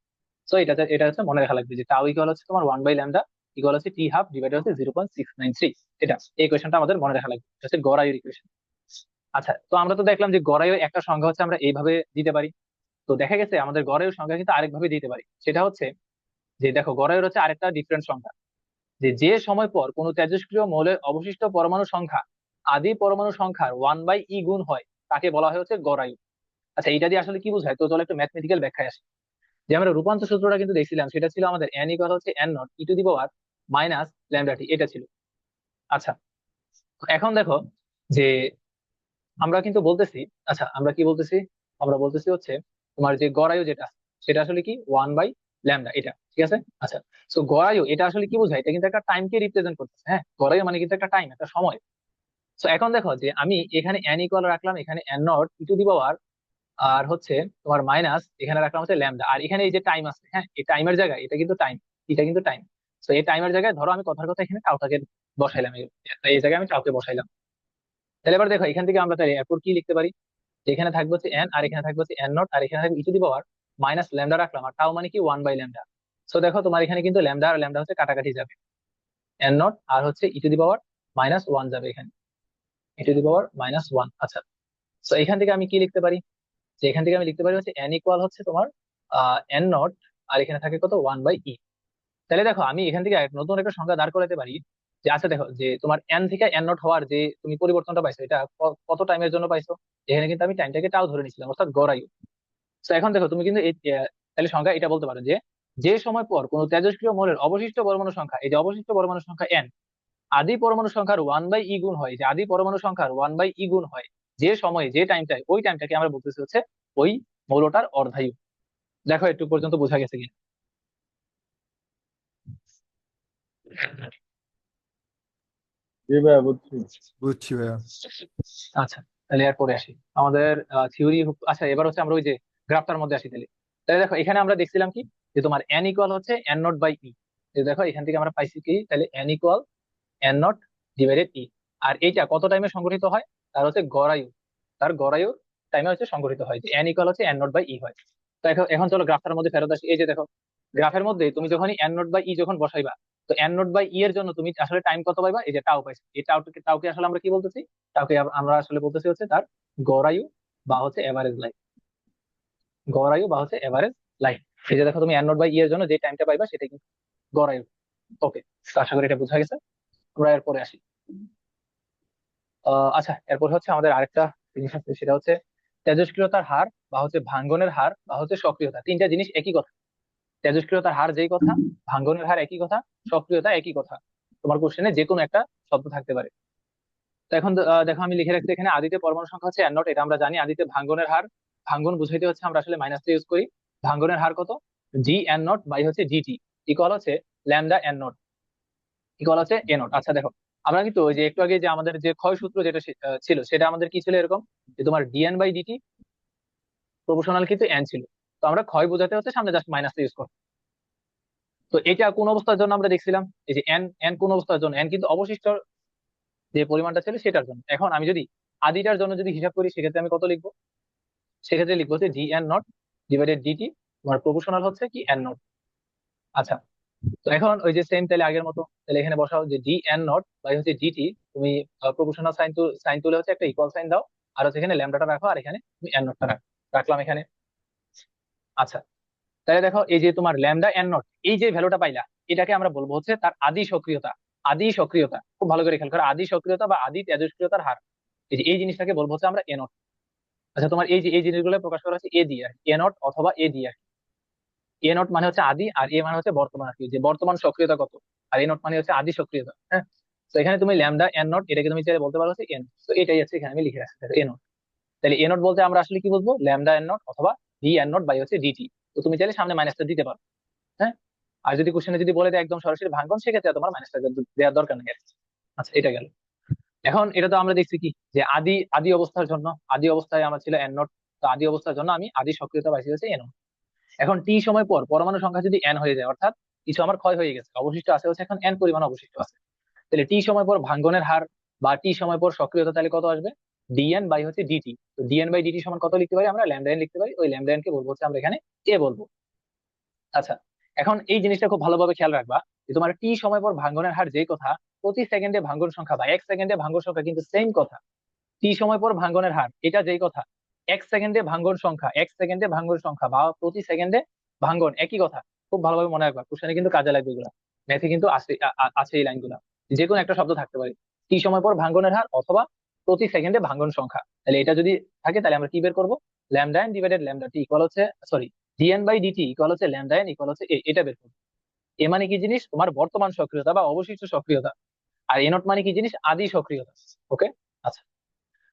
তো এটা হচ্ছে মনে রাখা লাগবে যে টাউ ইকুয়াল হচ্ছে তোমার 1/λ ইকুয়াল হচ্ছে টি হাফ ডিভাইডেড হচ্ছে 0.693। এটা এই কোয়েশনটা আমাদের মনে রাখা লাগবে, এটা হচ্ছে গড় আয়ুর ইকুয়েশন। আচ্ছা, তো আমরা তো দেখলাম যে গড় আয়ুর একটা সংখ্যা হচ্ছে আমরা এইভাবে দিতে পারি। তো দেখা গেছে আমাদের গড় আয়ুর সংখ্যা কিন্তু আরেকভাবে দিতে পারি, সেটা হচ্ছে যে দেখো গড় আয়ুর হচ্ছে আরেকটা ডিফারেন্ট সংখ্যা, যে যে সময় পর কোনো তেজস্ক্রিয় মৌলের অবশিষ্ট পরমাণু সংখ্যা আদি পরমাণু সংখ্যার 1/e গুণ হয় তাকে বলা হয় হচ্ছে গড় আয়ু। আচ্ছা, এটা দিয়ে আসলে কি বোঝায়, তো চলো একটু ম্যাথমেটিক্যাল ব্যাখ্যায় আসি। যে আমরা রূপান্তর সূত্রটা কিন্তু দেখছিলাম, সেটা ছিল আমাদের n ইকুয়াল হচ্ছে n0 e⁻ এটা ছিল। আচ্ছা, তো এখন দেখো যে আমরা কিন্তু বলতেছি, আচ্ছা আমরা কি বলতেছি, আমরা বলতেছি হচ্ছে তোমার যে গড় আয়ু যেটা সেটা আসলে কি 1/λ, এটা ঠিক আছে। আচ্ছা, তো গড় আয়ু এটা আসলে কি বোঝায়, এটা কিন্তু একটা টাইমকে রিপ্রেজেন্ট করতেছে। হ্যাঁ, গড় আয়ু মানে কিন্তু একটা টাইম, একটা সময়। তো এখন দেখো যে আমি এখানে n ইকুয়াল রাখলাম, এখানে n0 e⁻ আর হচ্ছে তোমার মাইনাস এখানে রাখলাম হচ্ছে ল্যামডা, আর এখানে এই যে টাইম আছে, হ্যাঁ এই টাইমের জায়গায় এটা কিন্তু টাইম, এটা কিন্তু টাইম। তো এই টাইমের জায়গায় ধরো আমি কথার কথা এখানে টাউটাকে বসাইলাম, এই জায়গায় আমি টাউকে বসাইলাম। তাহলে এবার দেখো এখান থেকে আমরা তাহলে এরপর কি লিখতে পারি, যে এখানে থাকবে হচ্ছে এন, আর এখানে থাকবে হচ্ছে এন নট, আর এখানে থাকবে e to the power minus lambda রাখলাম, আর টাউ মানে কি 1/λ। সো দেখো তোমার এখানে কিন্তু ল্যামডা আর ল্যামডা হচ্ছে কাটাকাটি যাবে, এন নট আর হচ্ছে ই টু দি পাওয়ার -1 যাবে এখানে, ই টু দি পাওয়ার -1। আচ্ছা, তো এখান থেকে আমি কি লিখতে পারি, যে এখান থেকে আমি লিখতে পারি হচ্ছে এন ইকুয়াল হচ্ছে তোমার এন নট, আর এখানে থাকে কত 1/e। তাহলে দেখো আমি এখান থেকে নতুন একটা সংখ্যা দাঁড় করাতে পারি, যে আচ্ছা দেখো যে তোমার এন থেকে এন নট হওয়ার যে তুমি পরিবর্তনটা পাইছো, এটা কত টাইমের জন্য পাইছো, এখানে কিন্তু আমি টাইমটাকে টাও ধরে নিছিলাম, অর্থাৎ গড়ায়ু। তো এখন দেখো তুমি কিন্তু এই তাহলে সংখ্যা এটা বলতে পারো যে যে সময় পর কোনো তেজস্ক্রিয় মৌলের অবশিষ্ট পরমাণু সংখ্যা, এই যে অবশিষ্ট পরমাণু সংখ্যা এন আদি পরমাণু সংখ্যার 1/e গুণ হয়, যে আদি পরমাণু সংখ্যার 1/e গুণ হয় যে সময়ে যে টাইমটায়, ওই টাইমটাকে আমরা বলতেছি হচ্ছে ওই মৌলটার অর্ধায়ু। দেখো একটু পর্যন্ত বোঝা গেছে কিনা। জি ভাইয়া বুঝছি। বুঝছি ভাইয়া। আচ্ছা, তাহলে এরপরে আসি আমাদের থিওরি। আচ্ছা এবার হচ্ছে আমরা ওই যে গ্রাফটার মধ্যে আসি। তাহলে তাহলে দেখো এখানে আমরা দেখছিলাম কি, যে তোমার এন ইকুয়াল হচ্ছে এন নট বাই ই। দেখো এখান থেকে আমরা পাইছি কি, তাহলে N equal N not divided e. আর এইটা কত টাইমে সংঘটিত হয়, তার হচ্ছে গড়ায়ু, তার গড়ায়ু টাইমে হচ্ছে সংঘটিত হয়, যে এন ইকুয়াল হচ্ছে এন নট বাই ই হয়। তো এখন এখন চলো গ্রাফটার মধ্যে ফেরত আসি। এই যে দেখো গ্রাফের মধ্যে তুমি যখনই এন নট বাই ই যখন বসাইবা, তো এন নট বাই ই এর জন্য তুমি আসলে টাইম কত পাইবা, এই যে টাও পাইছো, এই টাউকে আসলে আমরা কি বলতেছি, টাউকে আমরা আসলে বলতেছি হচ্ছে তার গড়ায়ু বা হচ্ছে এভারেজ লাইফ, গড়ায়ু বা হচ্ছে এভারেজ লাইফ। এই যে দেখো তুমি এন নট বাই ই এর জন্য যে টাইমটা পাইবা সেটা কিন্তু গড়ায়ু। ওকে, আশা করি এটা বোঝা গেছে। আমরা এরপরে আসি। আচ্ছা এরপর হচ্ছে আমাদের আরেকটা জিনিস আছে, সেটা হচ্ছে তেজস্ক্রিয়তার হার বা হচ্ছে ভাঙ্গনের হার বা হচ্ছে সক্রিয়তা, তিনটা জিনিস একই কথা। তেজস্ক্রিয়তার হার যেই কথা, ভাঙ্গনের হার একই কথা, সক্রিয়তা একই কথা। তোমার কোশ্চেনে যে কোনো একটা শব্দ থাকতে পারে। তো এখন দেখো আমি লিখে রাখছি এখানে আদিতে পরমাণু সংখ্যা হচ্ছে এন নট, এটা আমরা জানি। আদিতে ভাঙ্গনের হার, ভাঙ্গন বুঝাইতে হচ্ছে আমরা আসলে মাইনাসটা ইউজ করি। ভাঙ্গনের হার কত, জি এন নট বাই হচ্ছে জিটি ইকুয়াল হচ্ছে ল্যামডা এন নট ইকুয়াল হচ্ছে এ নট। আচ্ছা দেখো আমরা কিন্তু ওই যে একটু আগে যে আমাদের যে ক্ষয় সূত্র যেটা ছিল, সেটা আমাদের কি ছিল এরকম, যে তোমার ডিএন বাই ডিটি প্রপোর্শনাল কিন্তু এন ছিল। তো আমরা ক্ষয় বোঝাতে হচ্ছে সামনে জাস্ট মাইনাসটা ইউজ করবো। তো এটা কোন অবস্থার জন্য আমরা দেখছিলাম, এই যে এন, এন কোন অবস্থার জন্য, এন কিন্তু অবশিষ্ট যে পরিমাণটা ছিল সেটার জন্য। এখন আমি যদি আদিটার জন্য যদি হিসাব করি, সেক্ষেত্রে আমি কত লিখবো, সেক্ষেত্রে লিখবো হচ্ছে D N not divided DT, তোমার প্রপোর্শনাল হচ্ছে কি এন নট। আচ্ছা, তো এখন ওই যে সেম তাহলে আগের মতো, তাহলে এখানে বসাও যে ডি এন নট বাই হচ্ছে ডিটি, তুমি প্রপোর্শনাল সাইন তুলে হচ্ছে একটা ইকুয়াল সাইন দাও, আর হচ্ছে এখানে ল্যামডাটা রাখো, আর এখানে তুমি এন নটটা রাখলাম এখানে। আচ্ছা, তাহলে দেখো এই যে তোমার ল্যামডা এন নট, এই যে ভ্যালুটা পাইলা, এটাকে আমরা বলবো হচ্ছে তার আদি সক্রিয়তা। আদি সক্রিয়তা খুব ভালো করে খেয়াল করো, আদি সক্রিয়তা বা আদি তেজস্ক্রিয়তার হার, এই যে এই জিনিসটাকে বলবো হচ্ছে আমরা এ নট। আচ্ছা, তোমার এই যে এই জিনিসগুলো প্রকাশ করা হচ্ছে এ দিয়ে আর এ নট অথবা এ দিয়ে আর এ নট মানে হচ্ছে আদি, আর এ মানে হচ্ছে বর্তমান আর কি, যে বর্তমান সক্রিয়তা কত, আর এ নট মানে হচ্ছে আদি সক্রিয়তা। হ্যাঁ, তো এখানে তুমি ল্যামডা এন নট এটাকে তুমি চাইলে বলতে পারো হচ্ছে এন। তো এটাই আছে এখানে আমি লিখে রাখছি এ নট। তাহলে এ নট বলতে আমরা আসলে কি বলবো, ল্যামডা এন নট অথবা ডি এন নট বাই হচ্ছে ডিটি। তো তুমি চাইলে সামনে মাইনাসটা দিতে পারো। হ্যাঁ, আর যদি কোশ্চেনে যদি বলে দেয় একদম সরাসরি ভাঙন, সেক্ষেত্রে তোমার মাইনাসটা দেওয়ার দরকার নেই আর কি। আচ্ছা, এটা গেল। এখন এটা তো আমরা দেখছি কি, যে আদি আদি অবস্থার জন্য, আদি অবস্থায় আমার ছিল এন নট, তো আদি অবস্থার জন্য আমি আদি সক্রিয়তা পাইছি হচ্ছে এন। এখন টি সময় পর পরমাণু সংখ্যা যদি এন হয়ে যায়, অর্থাৎ কিছু আমার ক্ষয় হয়ে গেছে, অবশিষ্ট আছে হচ্ছে এখন এন পরিমাণ অবশিষ্ট আছে, তাহলে টি সময় পর ভাঙ্গনের হার বা টি সময় পর সক্রিয়তা তাহলে কত আসবে, ডিএন বাই হচ্ছে ডিটি। তো ডিএন বাই ডিটি সমান কত লিখতে পারি আমরা, ল্যামডা এন লিখতে পারি। ওই ল্যামডা এন কে বলবো হচ্ছে আমরা এখানে এ বলবো। আচ্ছা, এখন এই জিনিসটা খুব ভালোভাবে খেয়াল রাখবা, যে তোমার টি সময় পর ভাঙ্গনের হার যেই কথা, প্রতি সেকেন্ডে ভাঙ্গন সংখ্যা বা এক সেকেন্ডে ভাঙ্গন সংখ্যা কিন্তু সেম কথা। টি সময় পর ভাঙ্গনের হার এটা যেই কথা, এক সেকেন্ডে ভাঙ্গন সংখ্যা, এক সেকেন্ডে ভাঙ্গন সংখ্যা বা প্রতি সেকেন্ডে ভাঙ্গন একই কথা। খুব ভালোভাবে মনে রাখবা, কোশ্চেনে কিন্তু কাজে লাগবে এগুলা, ম্যাথে কিন্তু আছে আছে এই লাইনগুলা। যে কোনো একটা শব্দ থাকতে পারে, টি সময় পর ভাঙ্গনের হার অথবা প্রতি সেকেন্ডে ভাঙ্গন সংখ্যা, তাহলে এটা যদি থাকে তাহলে আমরা কি বের করবো, lambda N divided lambda T equal হচ্ছে, sorry, DN by DT equal হচ্ছে ল্যামডা এন ইকুয়াল হচ্ছে এটা বের করবো। এ মানে কি জিনিস, তোমার বর্তমান সক্রিয়তা বা অবশিষ্ট সক্রিয়তা, আর এ নট মানে কি জিনিস, আদি সক্রিয়তা। ওকে, আচ্ছা।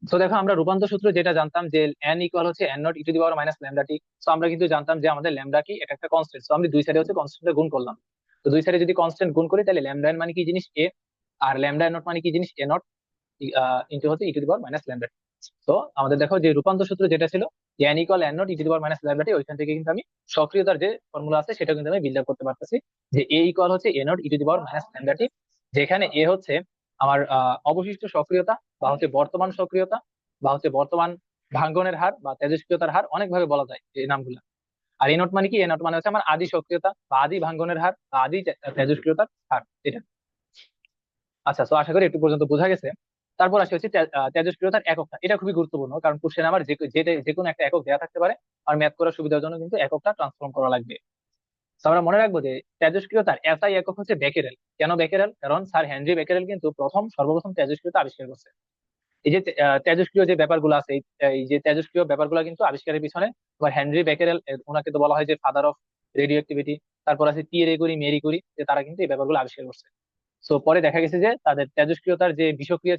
তো দেখো আমরা রূপান্তর সূত্র যেটা জানতাম, যে এন ইকুয়াল হচ্ছে N naught e to the power minus lambda t. তো আমরা কিন্তু জানতাম যে আমাদের ল্যামডা কি, এটা একটা কনস্ট্যান্ট। তো আমি দুই সাইডে হচ্ছে কনস্ট্যান্ট গুণ করলাম। তো দুই সাইডে যদি কনস্ট্যান্ট গুণ করি, তাহলে ল্যামডা এন মানে কি জিনিস এ, আর ল্যামডা এন নট মানে কি জিনিস এ নট ইন্টু হচ্ছে e to the power minus lambda. তো আমাদের দেখো যে রূপান্তর সূত্র যেটা ছিল n equal n naught e to the power minus lambda t, ওইখান থেকে কিন্তু আমি সক্রিয়তার যে ফর্মুলা আছে সেটা কিন্তু আমি বিল্ড আপ করতে পারতেছি যে a ইকুয়াল হচ্ছে a naught e to the power minus lambda t, যেখানে a হচ্ছে আমার অবশিষ্ট সক্রিয়তা বা হচ্ছে বর্তমান সক্রিয়তা বা হচ্ছে বর্তমান ভাঙ্গনের হার বা তেজস্ক্রিয়তার হার, অনেক ভাবে বলা যায় এই নামগুলা। আর এ নট মানে কি, এ নট মানে হচ্ছে আমার আদি সক্রিয়তা বা আদি ভাঙ্গনের হার বা আদি তেজস্ক্রিয়তার হার, এটা। আচ্ছা, তো আশা করি একটু পর্যন্ত বোঝা গেছে। তারপর আসে হচ্ছে তেজস্ক্রিয়তার এককটা। এটা খুবই গুরুত্বপূর্ণ, কারণ কোশ্চেন আমার যে কোনো একটা একক দেওয়া থাকতে পারে, আর ম্যাথ করার সুবিধার জন্য কিন্তু এককটা ট্রান্সফর্ম করা লাগবে। তো আমরা মনে রাখবো যে তেজস্ক্রিয়তার এসআই একক হচ্ছে বেকেরেল। কেন বেকেরেল? কারণ স্যার হেনরি বেকেরেল কিন্তু সর্বপ্রথম তেজস্ক্রিয়তা আবিষ্কার করছে। এই যে তেজস্ক্রিয় যে ব্যাপারগুলো আছে, এই যে তেজস্ক্রিয় ব্যাপারগুলো কিন্তু আবিষ্কারের পিছনে তোমার হেনরি বেকেরেল, ওনাকে তো বলা হয় যে ফাদার অফ রেডিও অ্যাক্টিভিটি। তারপর আছে পিয়েরে কুরি, মেরি কুরি, যে তারা কিন্তু এই ব্যাপারগুলো আবিষ্কার করছে। সো পরে দেখা গেছে যে তাদের তেজস্ক্রিয়তার যে বিষক্রিয়া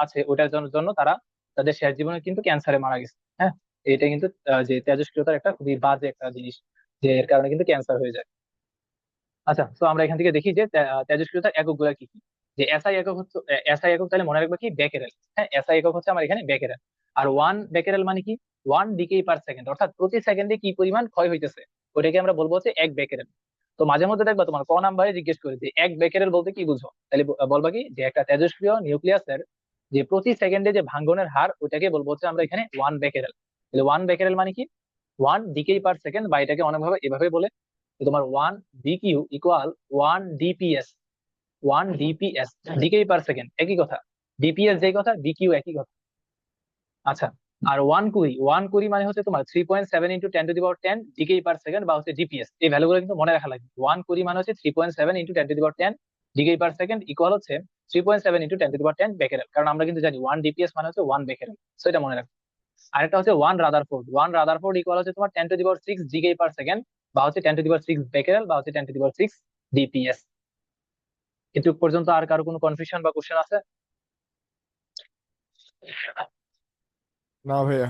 আছে, ওটার জন্য তারা তাদের শেষ জীবনে কিন্তু ক্যান্সারে মারা গেছে। হ্যাঁ, এটা কিন্তু যে তেজস্ক্রিয়তার একটা খুবই বাজে একটা জিনিস, যে এর কারণে কিন্তু ক্যান্সার হয়ে যায়। আচ্ছা, তো আমরা এখান থেকে দেখি যে তেজস্ক্রিয়তার একক গুলা কি কি। যে এসআই একক হচ্ছে, এসআই একক তাহলে মনে রাখবে কি, বেকেরেল। হ্যাঁ, এসআই একক হচ্ছে আমার এখানে বেকেরেল। আর ওয়ান বেকেরেল মানে কি, ওয়ান ডিকেই পার সেকেন্ড, অর্থাৎ প্রতি সেকেন্ডে কি পরিমাণ ক্ষয় হইতেছে, ওটাকে আমরা বলবো হচ্ছে এক বেকেরেল। তো মাঝে মধ্যে দেখবা তোমার ক নাম্বারে জিজ্ঞেস করে যে এক বেকেরেল বলতে কি বুঝো, তাহলে বলবা কি যে একটা তেজস্ক্রিয় নিউক্লিয়াসের যে প্রতি সেকেন্ডে যে ভাঙ্গনের হার, ওটাকে বলবো হচ্ছে আমরা এখানে ওয়ান বেকেরেল। তাহলে ওয়ান বেকেরেল মানে কি, ওয়ান ডিকেই পার সেকেন্ড, বা এটাকে অনেকভাবে এভাবে বলে যে তোমার one DQ equal one DPS. One DPS, decay per second একই কথা, ডিপিএস যেই কথা, ডিকিউ একই কথা। আচ্ছা, আর ওয়ান কুড়ি মানে হচ্ছে তোমার 3.7 into 10 to the power 10 decay per second বা হচ্ছে ডিপিএস। এই ভ্যালুগুলো কিন্তু মনে রাখা লাগবে। ওয়ান কুড়ি মানে হচ্ছে 3.7 into 10 to the power 10 decay per second equal হচ্ছে 3.7 into 10 to the power 10 becquerel, কারণ আমরা কিন্তু জানি ওয়ান ডিপিএস মানে হচ্ছে ওয়ান বেকেরেল। সো এটা মনে রাখবে। আরেকটা হচ্ছে ওয়ান রাদারফোর্ড ইকুয়াল হচ্ছে তোমার 10 to the power 6 ডিকেই per second বা হচ্ছে 10 টু দি পাওয়ার 6 বেকেরেল বা হচ্ছে 10 টু দি পাওয়ার 6 ডিপিএস। কিন্তু পর্যন্ত আর কারো কোনো কনফিউশন বা কোশ্চেন আছে? না ভাইয়া।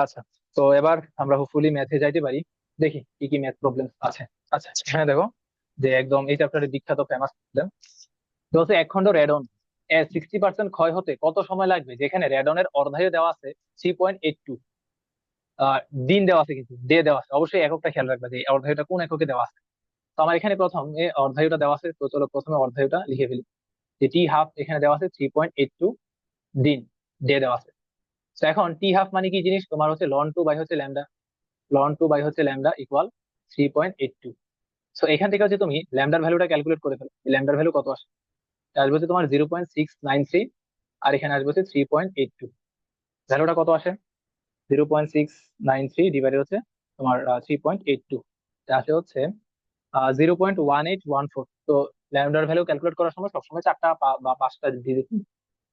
আচ্ছা, তো এবার আমরা হোপফুলি ম্যাথে যাইতে পারি। দেখি কি কি ম্যাথ প্রবলেম আছে। আচ্ছা, এখানে দেখো যে একদম এই চ্যাপ্টারের বিখ্যাত ফেমাস প্রবলেম। তো হচ্ছে এক খন্ড রেডন 60% ক্ষয় হতে কত সময় লাগবে, যেখানে রেডনের অর্ধায়ু দেওয়া আছে 3.82, দিন দেওয়া আছে কিন্তু ডে দেওয়া আছে। অবশ্যই এককটা খেয়াল রাখবে যে এই অর্ধায়ুটা কোন এককে দেওয়া আছে। তো আমার এখানে প্রথম অর্ধায়ুটা দেওয়া আছে, তো চলো প্রথমে অর্ধায়ুটা লিখে ফেলি। যে টি হাফ এখানে দেওয়া আছে 3.82 দিন, ডে দেওয়া আছে। তো এখন টি হাফ মানে কি জিনিস, তোমার হচ্ছে লন টু বাই হচ্ছে ল্যামডা, লন টু বাই হচ্ছে ল্যামডা ইকুয়াল 3.82। সো এখান থেকে হচ্ছে তুমি ল্যামডার ভ্যালুটা ক্যালকুলেট করে ফেলো। ল্যামডার ভ্যালু কত আসে? আসবে হচ্ছে তোমার 0.693, আর এখানে আসবে হচ্ছে 3.82। ভ্যালুটা কত আসে? 0.693 ডিভাইডেড হচ্ছে তোমার 3.82, আসে হচ্ছে 0.1814। তো ল্যামডার ভ্যালু ক্যালকুলেট করার সময় সবসময় চারটা বা পাঁচটা ডিজিট,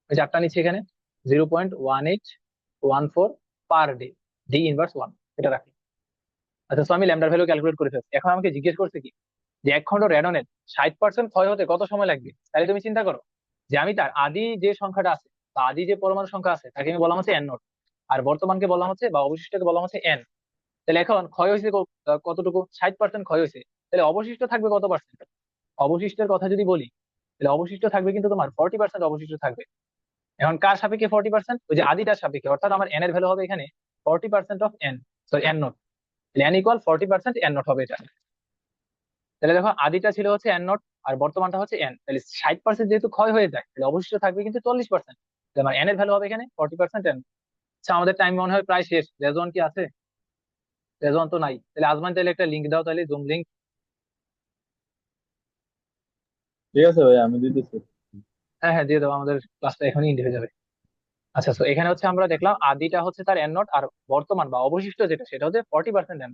ওই চারটা নিচ্ছে এখানে 0.1814 per day, D inverse one, এটা রাখি। আচ্ছা, তো আমি ল্যামডার ভ্যালু ক্যালকুলেট করে ফেলছি। এখন আমাকে জিজ্ঞেস করছে কি, যে এক খন্ড রেডনের 60% ক্ষয় হতে কত সময় লাগবে। তাহলে তুমি চিন্তা করো যে আমি তার আদি যে সংখ্যাটা আছে বা আদি যে পরমাণু সংখ্যা আছে তাকে আমি বললাম হচ্ছে এন নট, আর বর্তমানকে বললাম হচ্ছে বা অবশিষ্টকে বললাম হচ্ছে এন। তাহলে এখন ক্ষয় হয়েছে কতটুকু? 60% ক্ষয় হয়েছে। তাহলে অবশিষ্ট থাকবে কত পার্সেন্ট? অবশিষ্টের কথা যদি বলি, তাহলে অবশিষ্ট থাকবে কিন্তু তোমার 40% অবশিষ্ট থাকবে। এখন কার সাপেক্ষে 40%? ওই যে আদিটার সাপেক্ষে, অর্থাৎ আমার এন এর ভ্যালু হবে এখানে 40% of N, sorry N not. N equal 40% N not হবে এটা। তাহলে দেখো আদিটা ছিল হচ্ছে এন নট আর বর্তমানটা হচ্ছে এন, তাহলে 60% যেহেতু ক্ষয় হয়ে যায়, তাহলে অবশিষ্ট থাকবে কিন্তু 40%। আমার এন এর ভ্যালু হবে এখানে 40% এন। আচ্ছা, আমাদের টাইম মনে হয় প্রায় শেষ। রেজন কি আছে? রেজন তো নাই। তাহলে আজমান, তাহলে একটা লিঙ্ক দাও, তাহলে জুম লিঙ্ক। ঠিক আছে ভাই, আমি দিতেছি। হ্যাঁ হ্যাঁ, দিয়ে দাও, আমাদের ক্লাসটা এখনই এন্ড হয়ে যাবে। আচ্ছা, তো এখানে হচ্ছে আমরা দেখলাম আদিটা হচ্ছে তার এন নট, আর বর্তমান বা অবশিষ্ট যেটা সেটা হচ্ছে 40% এন।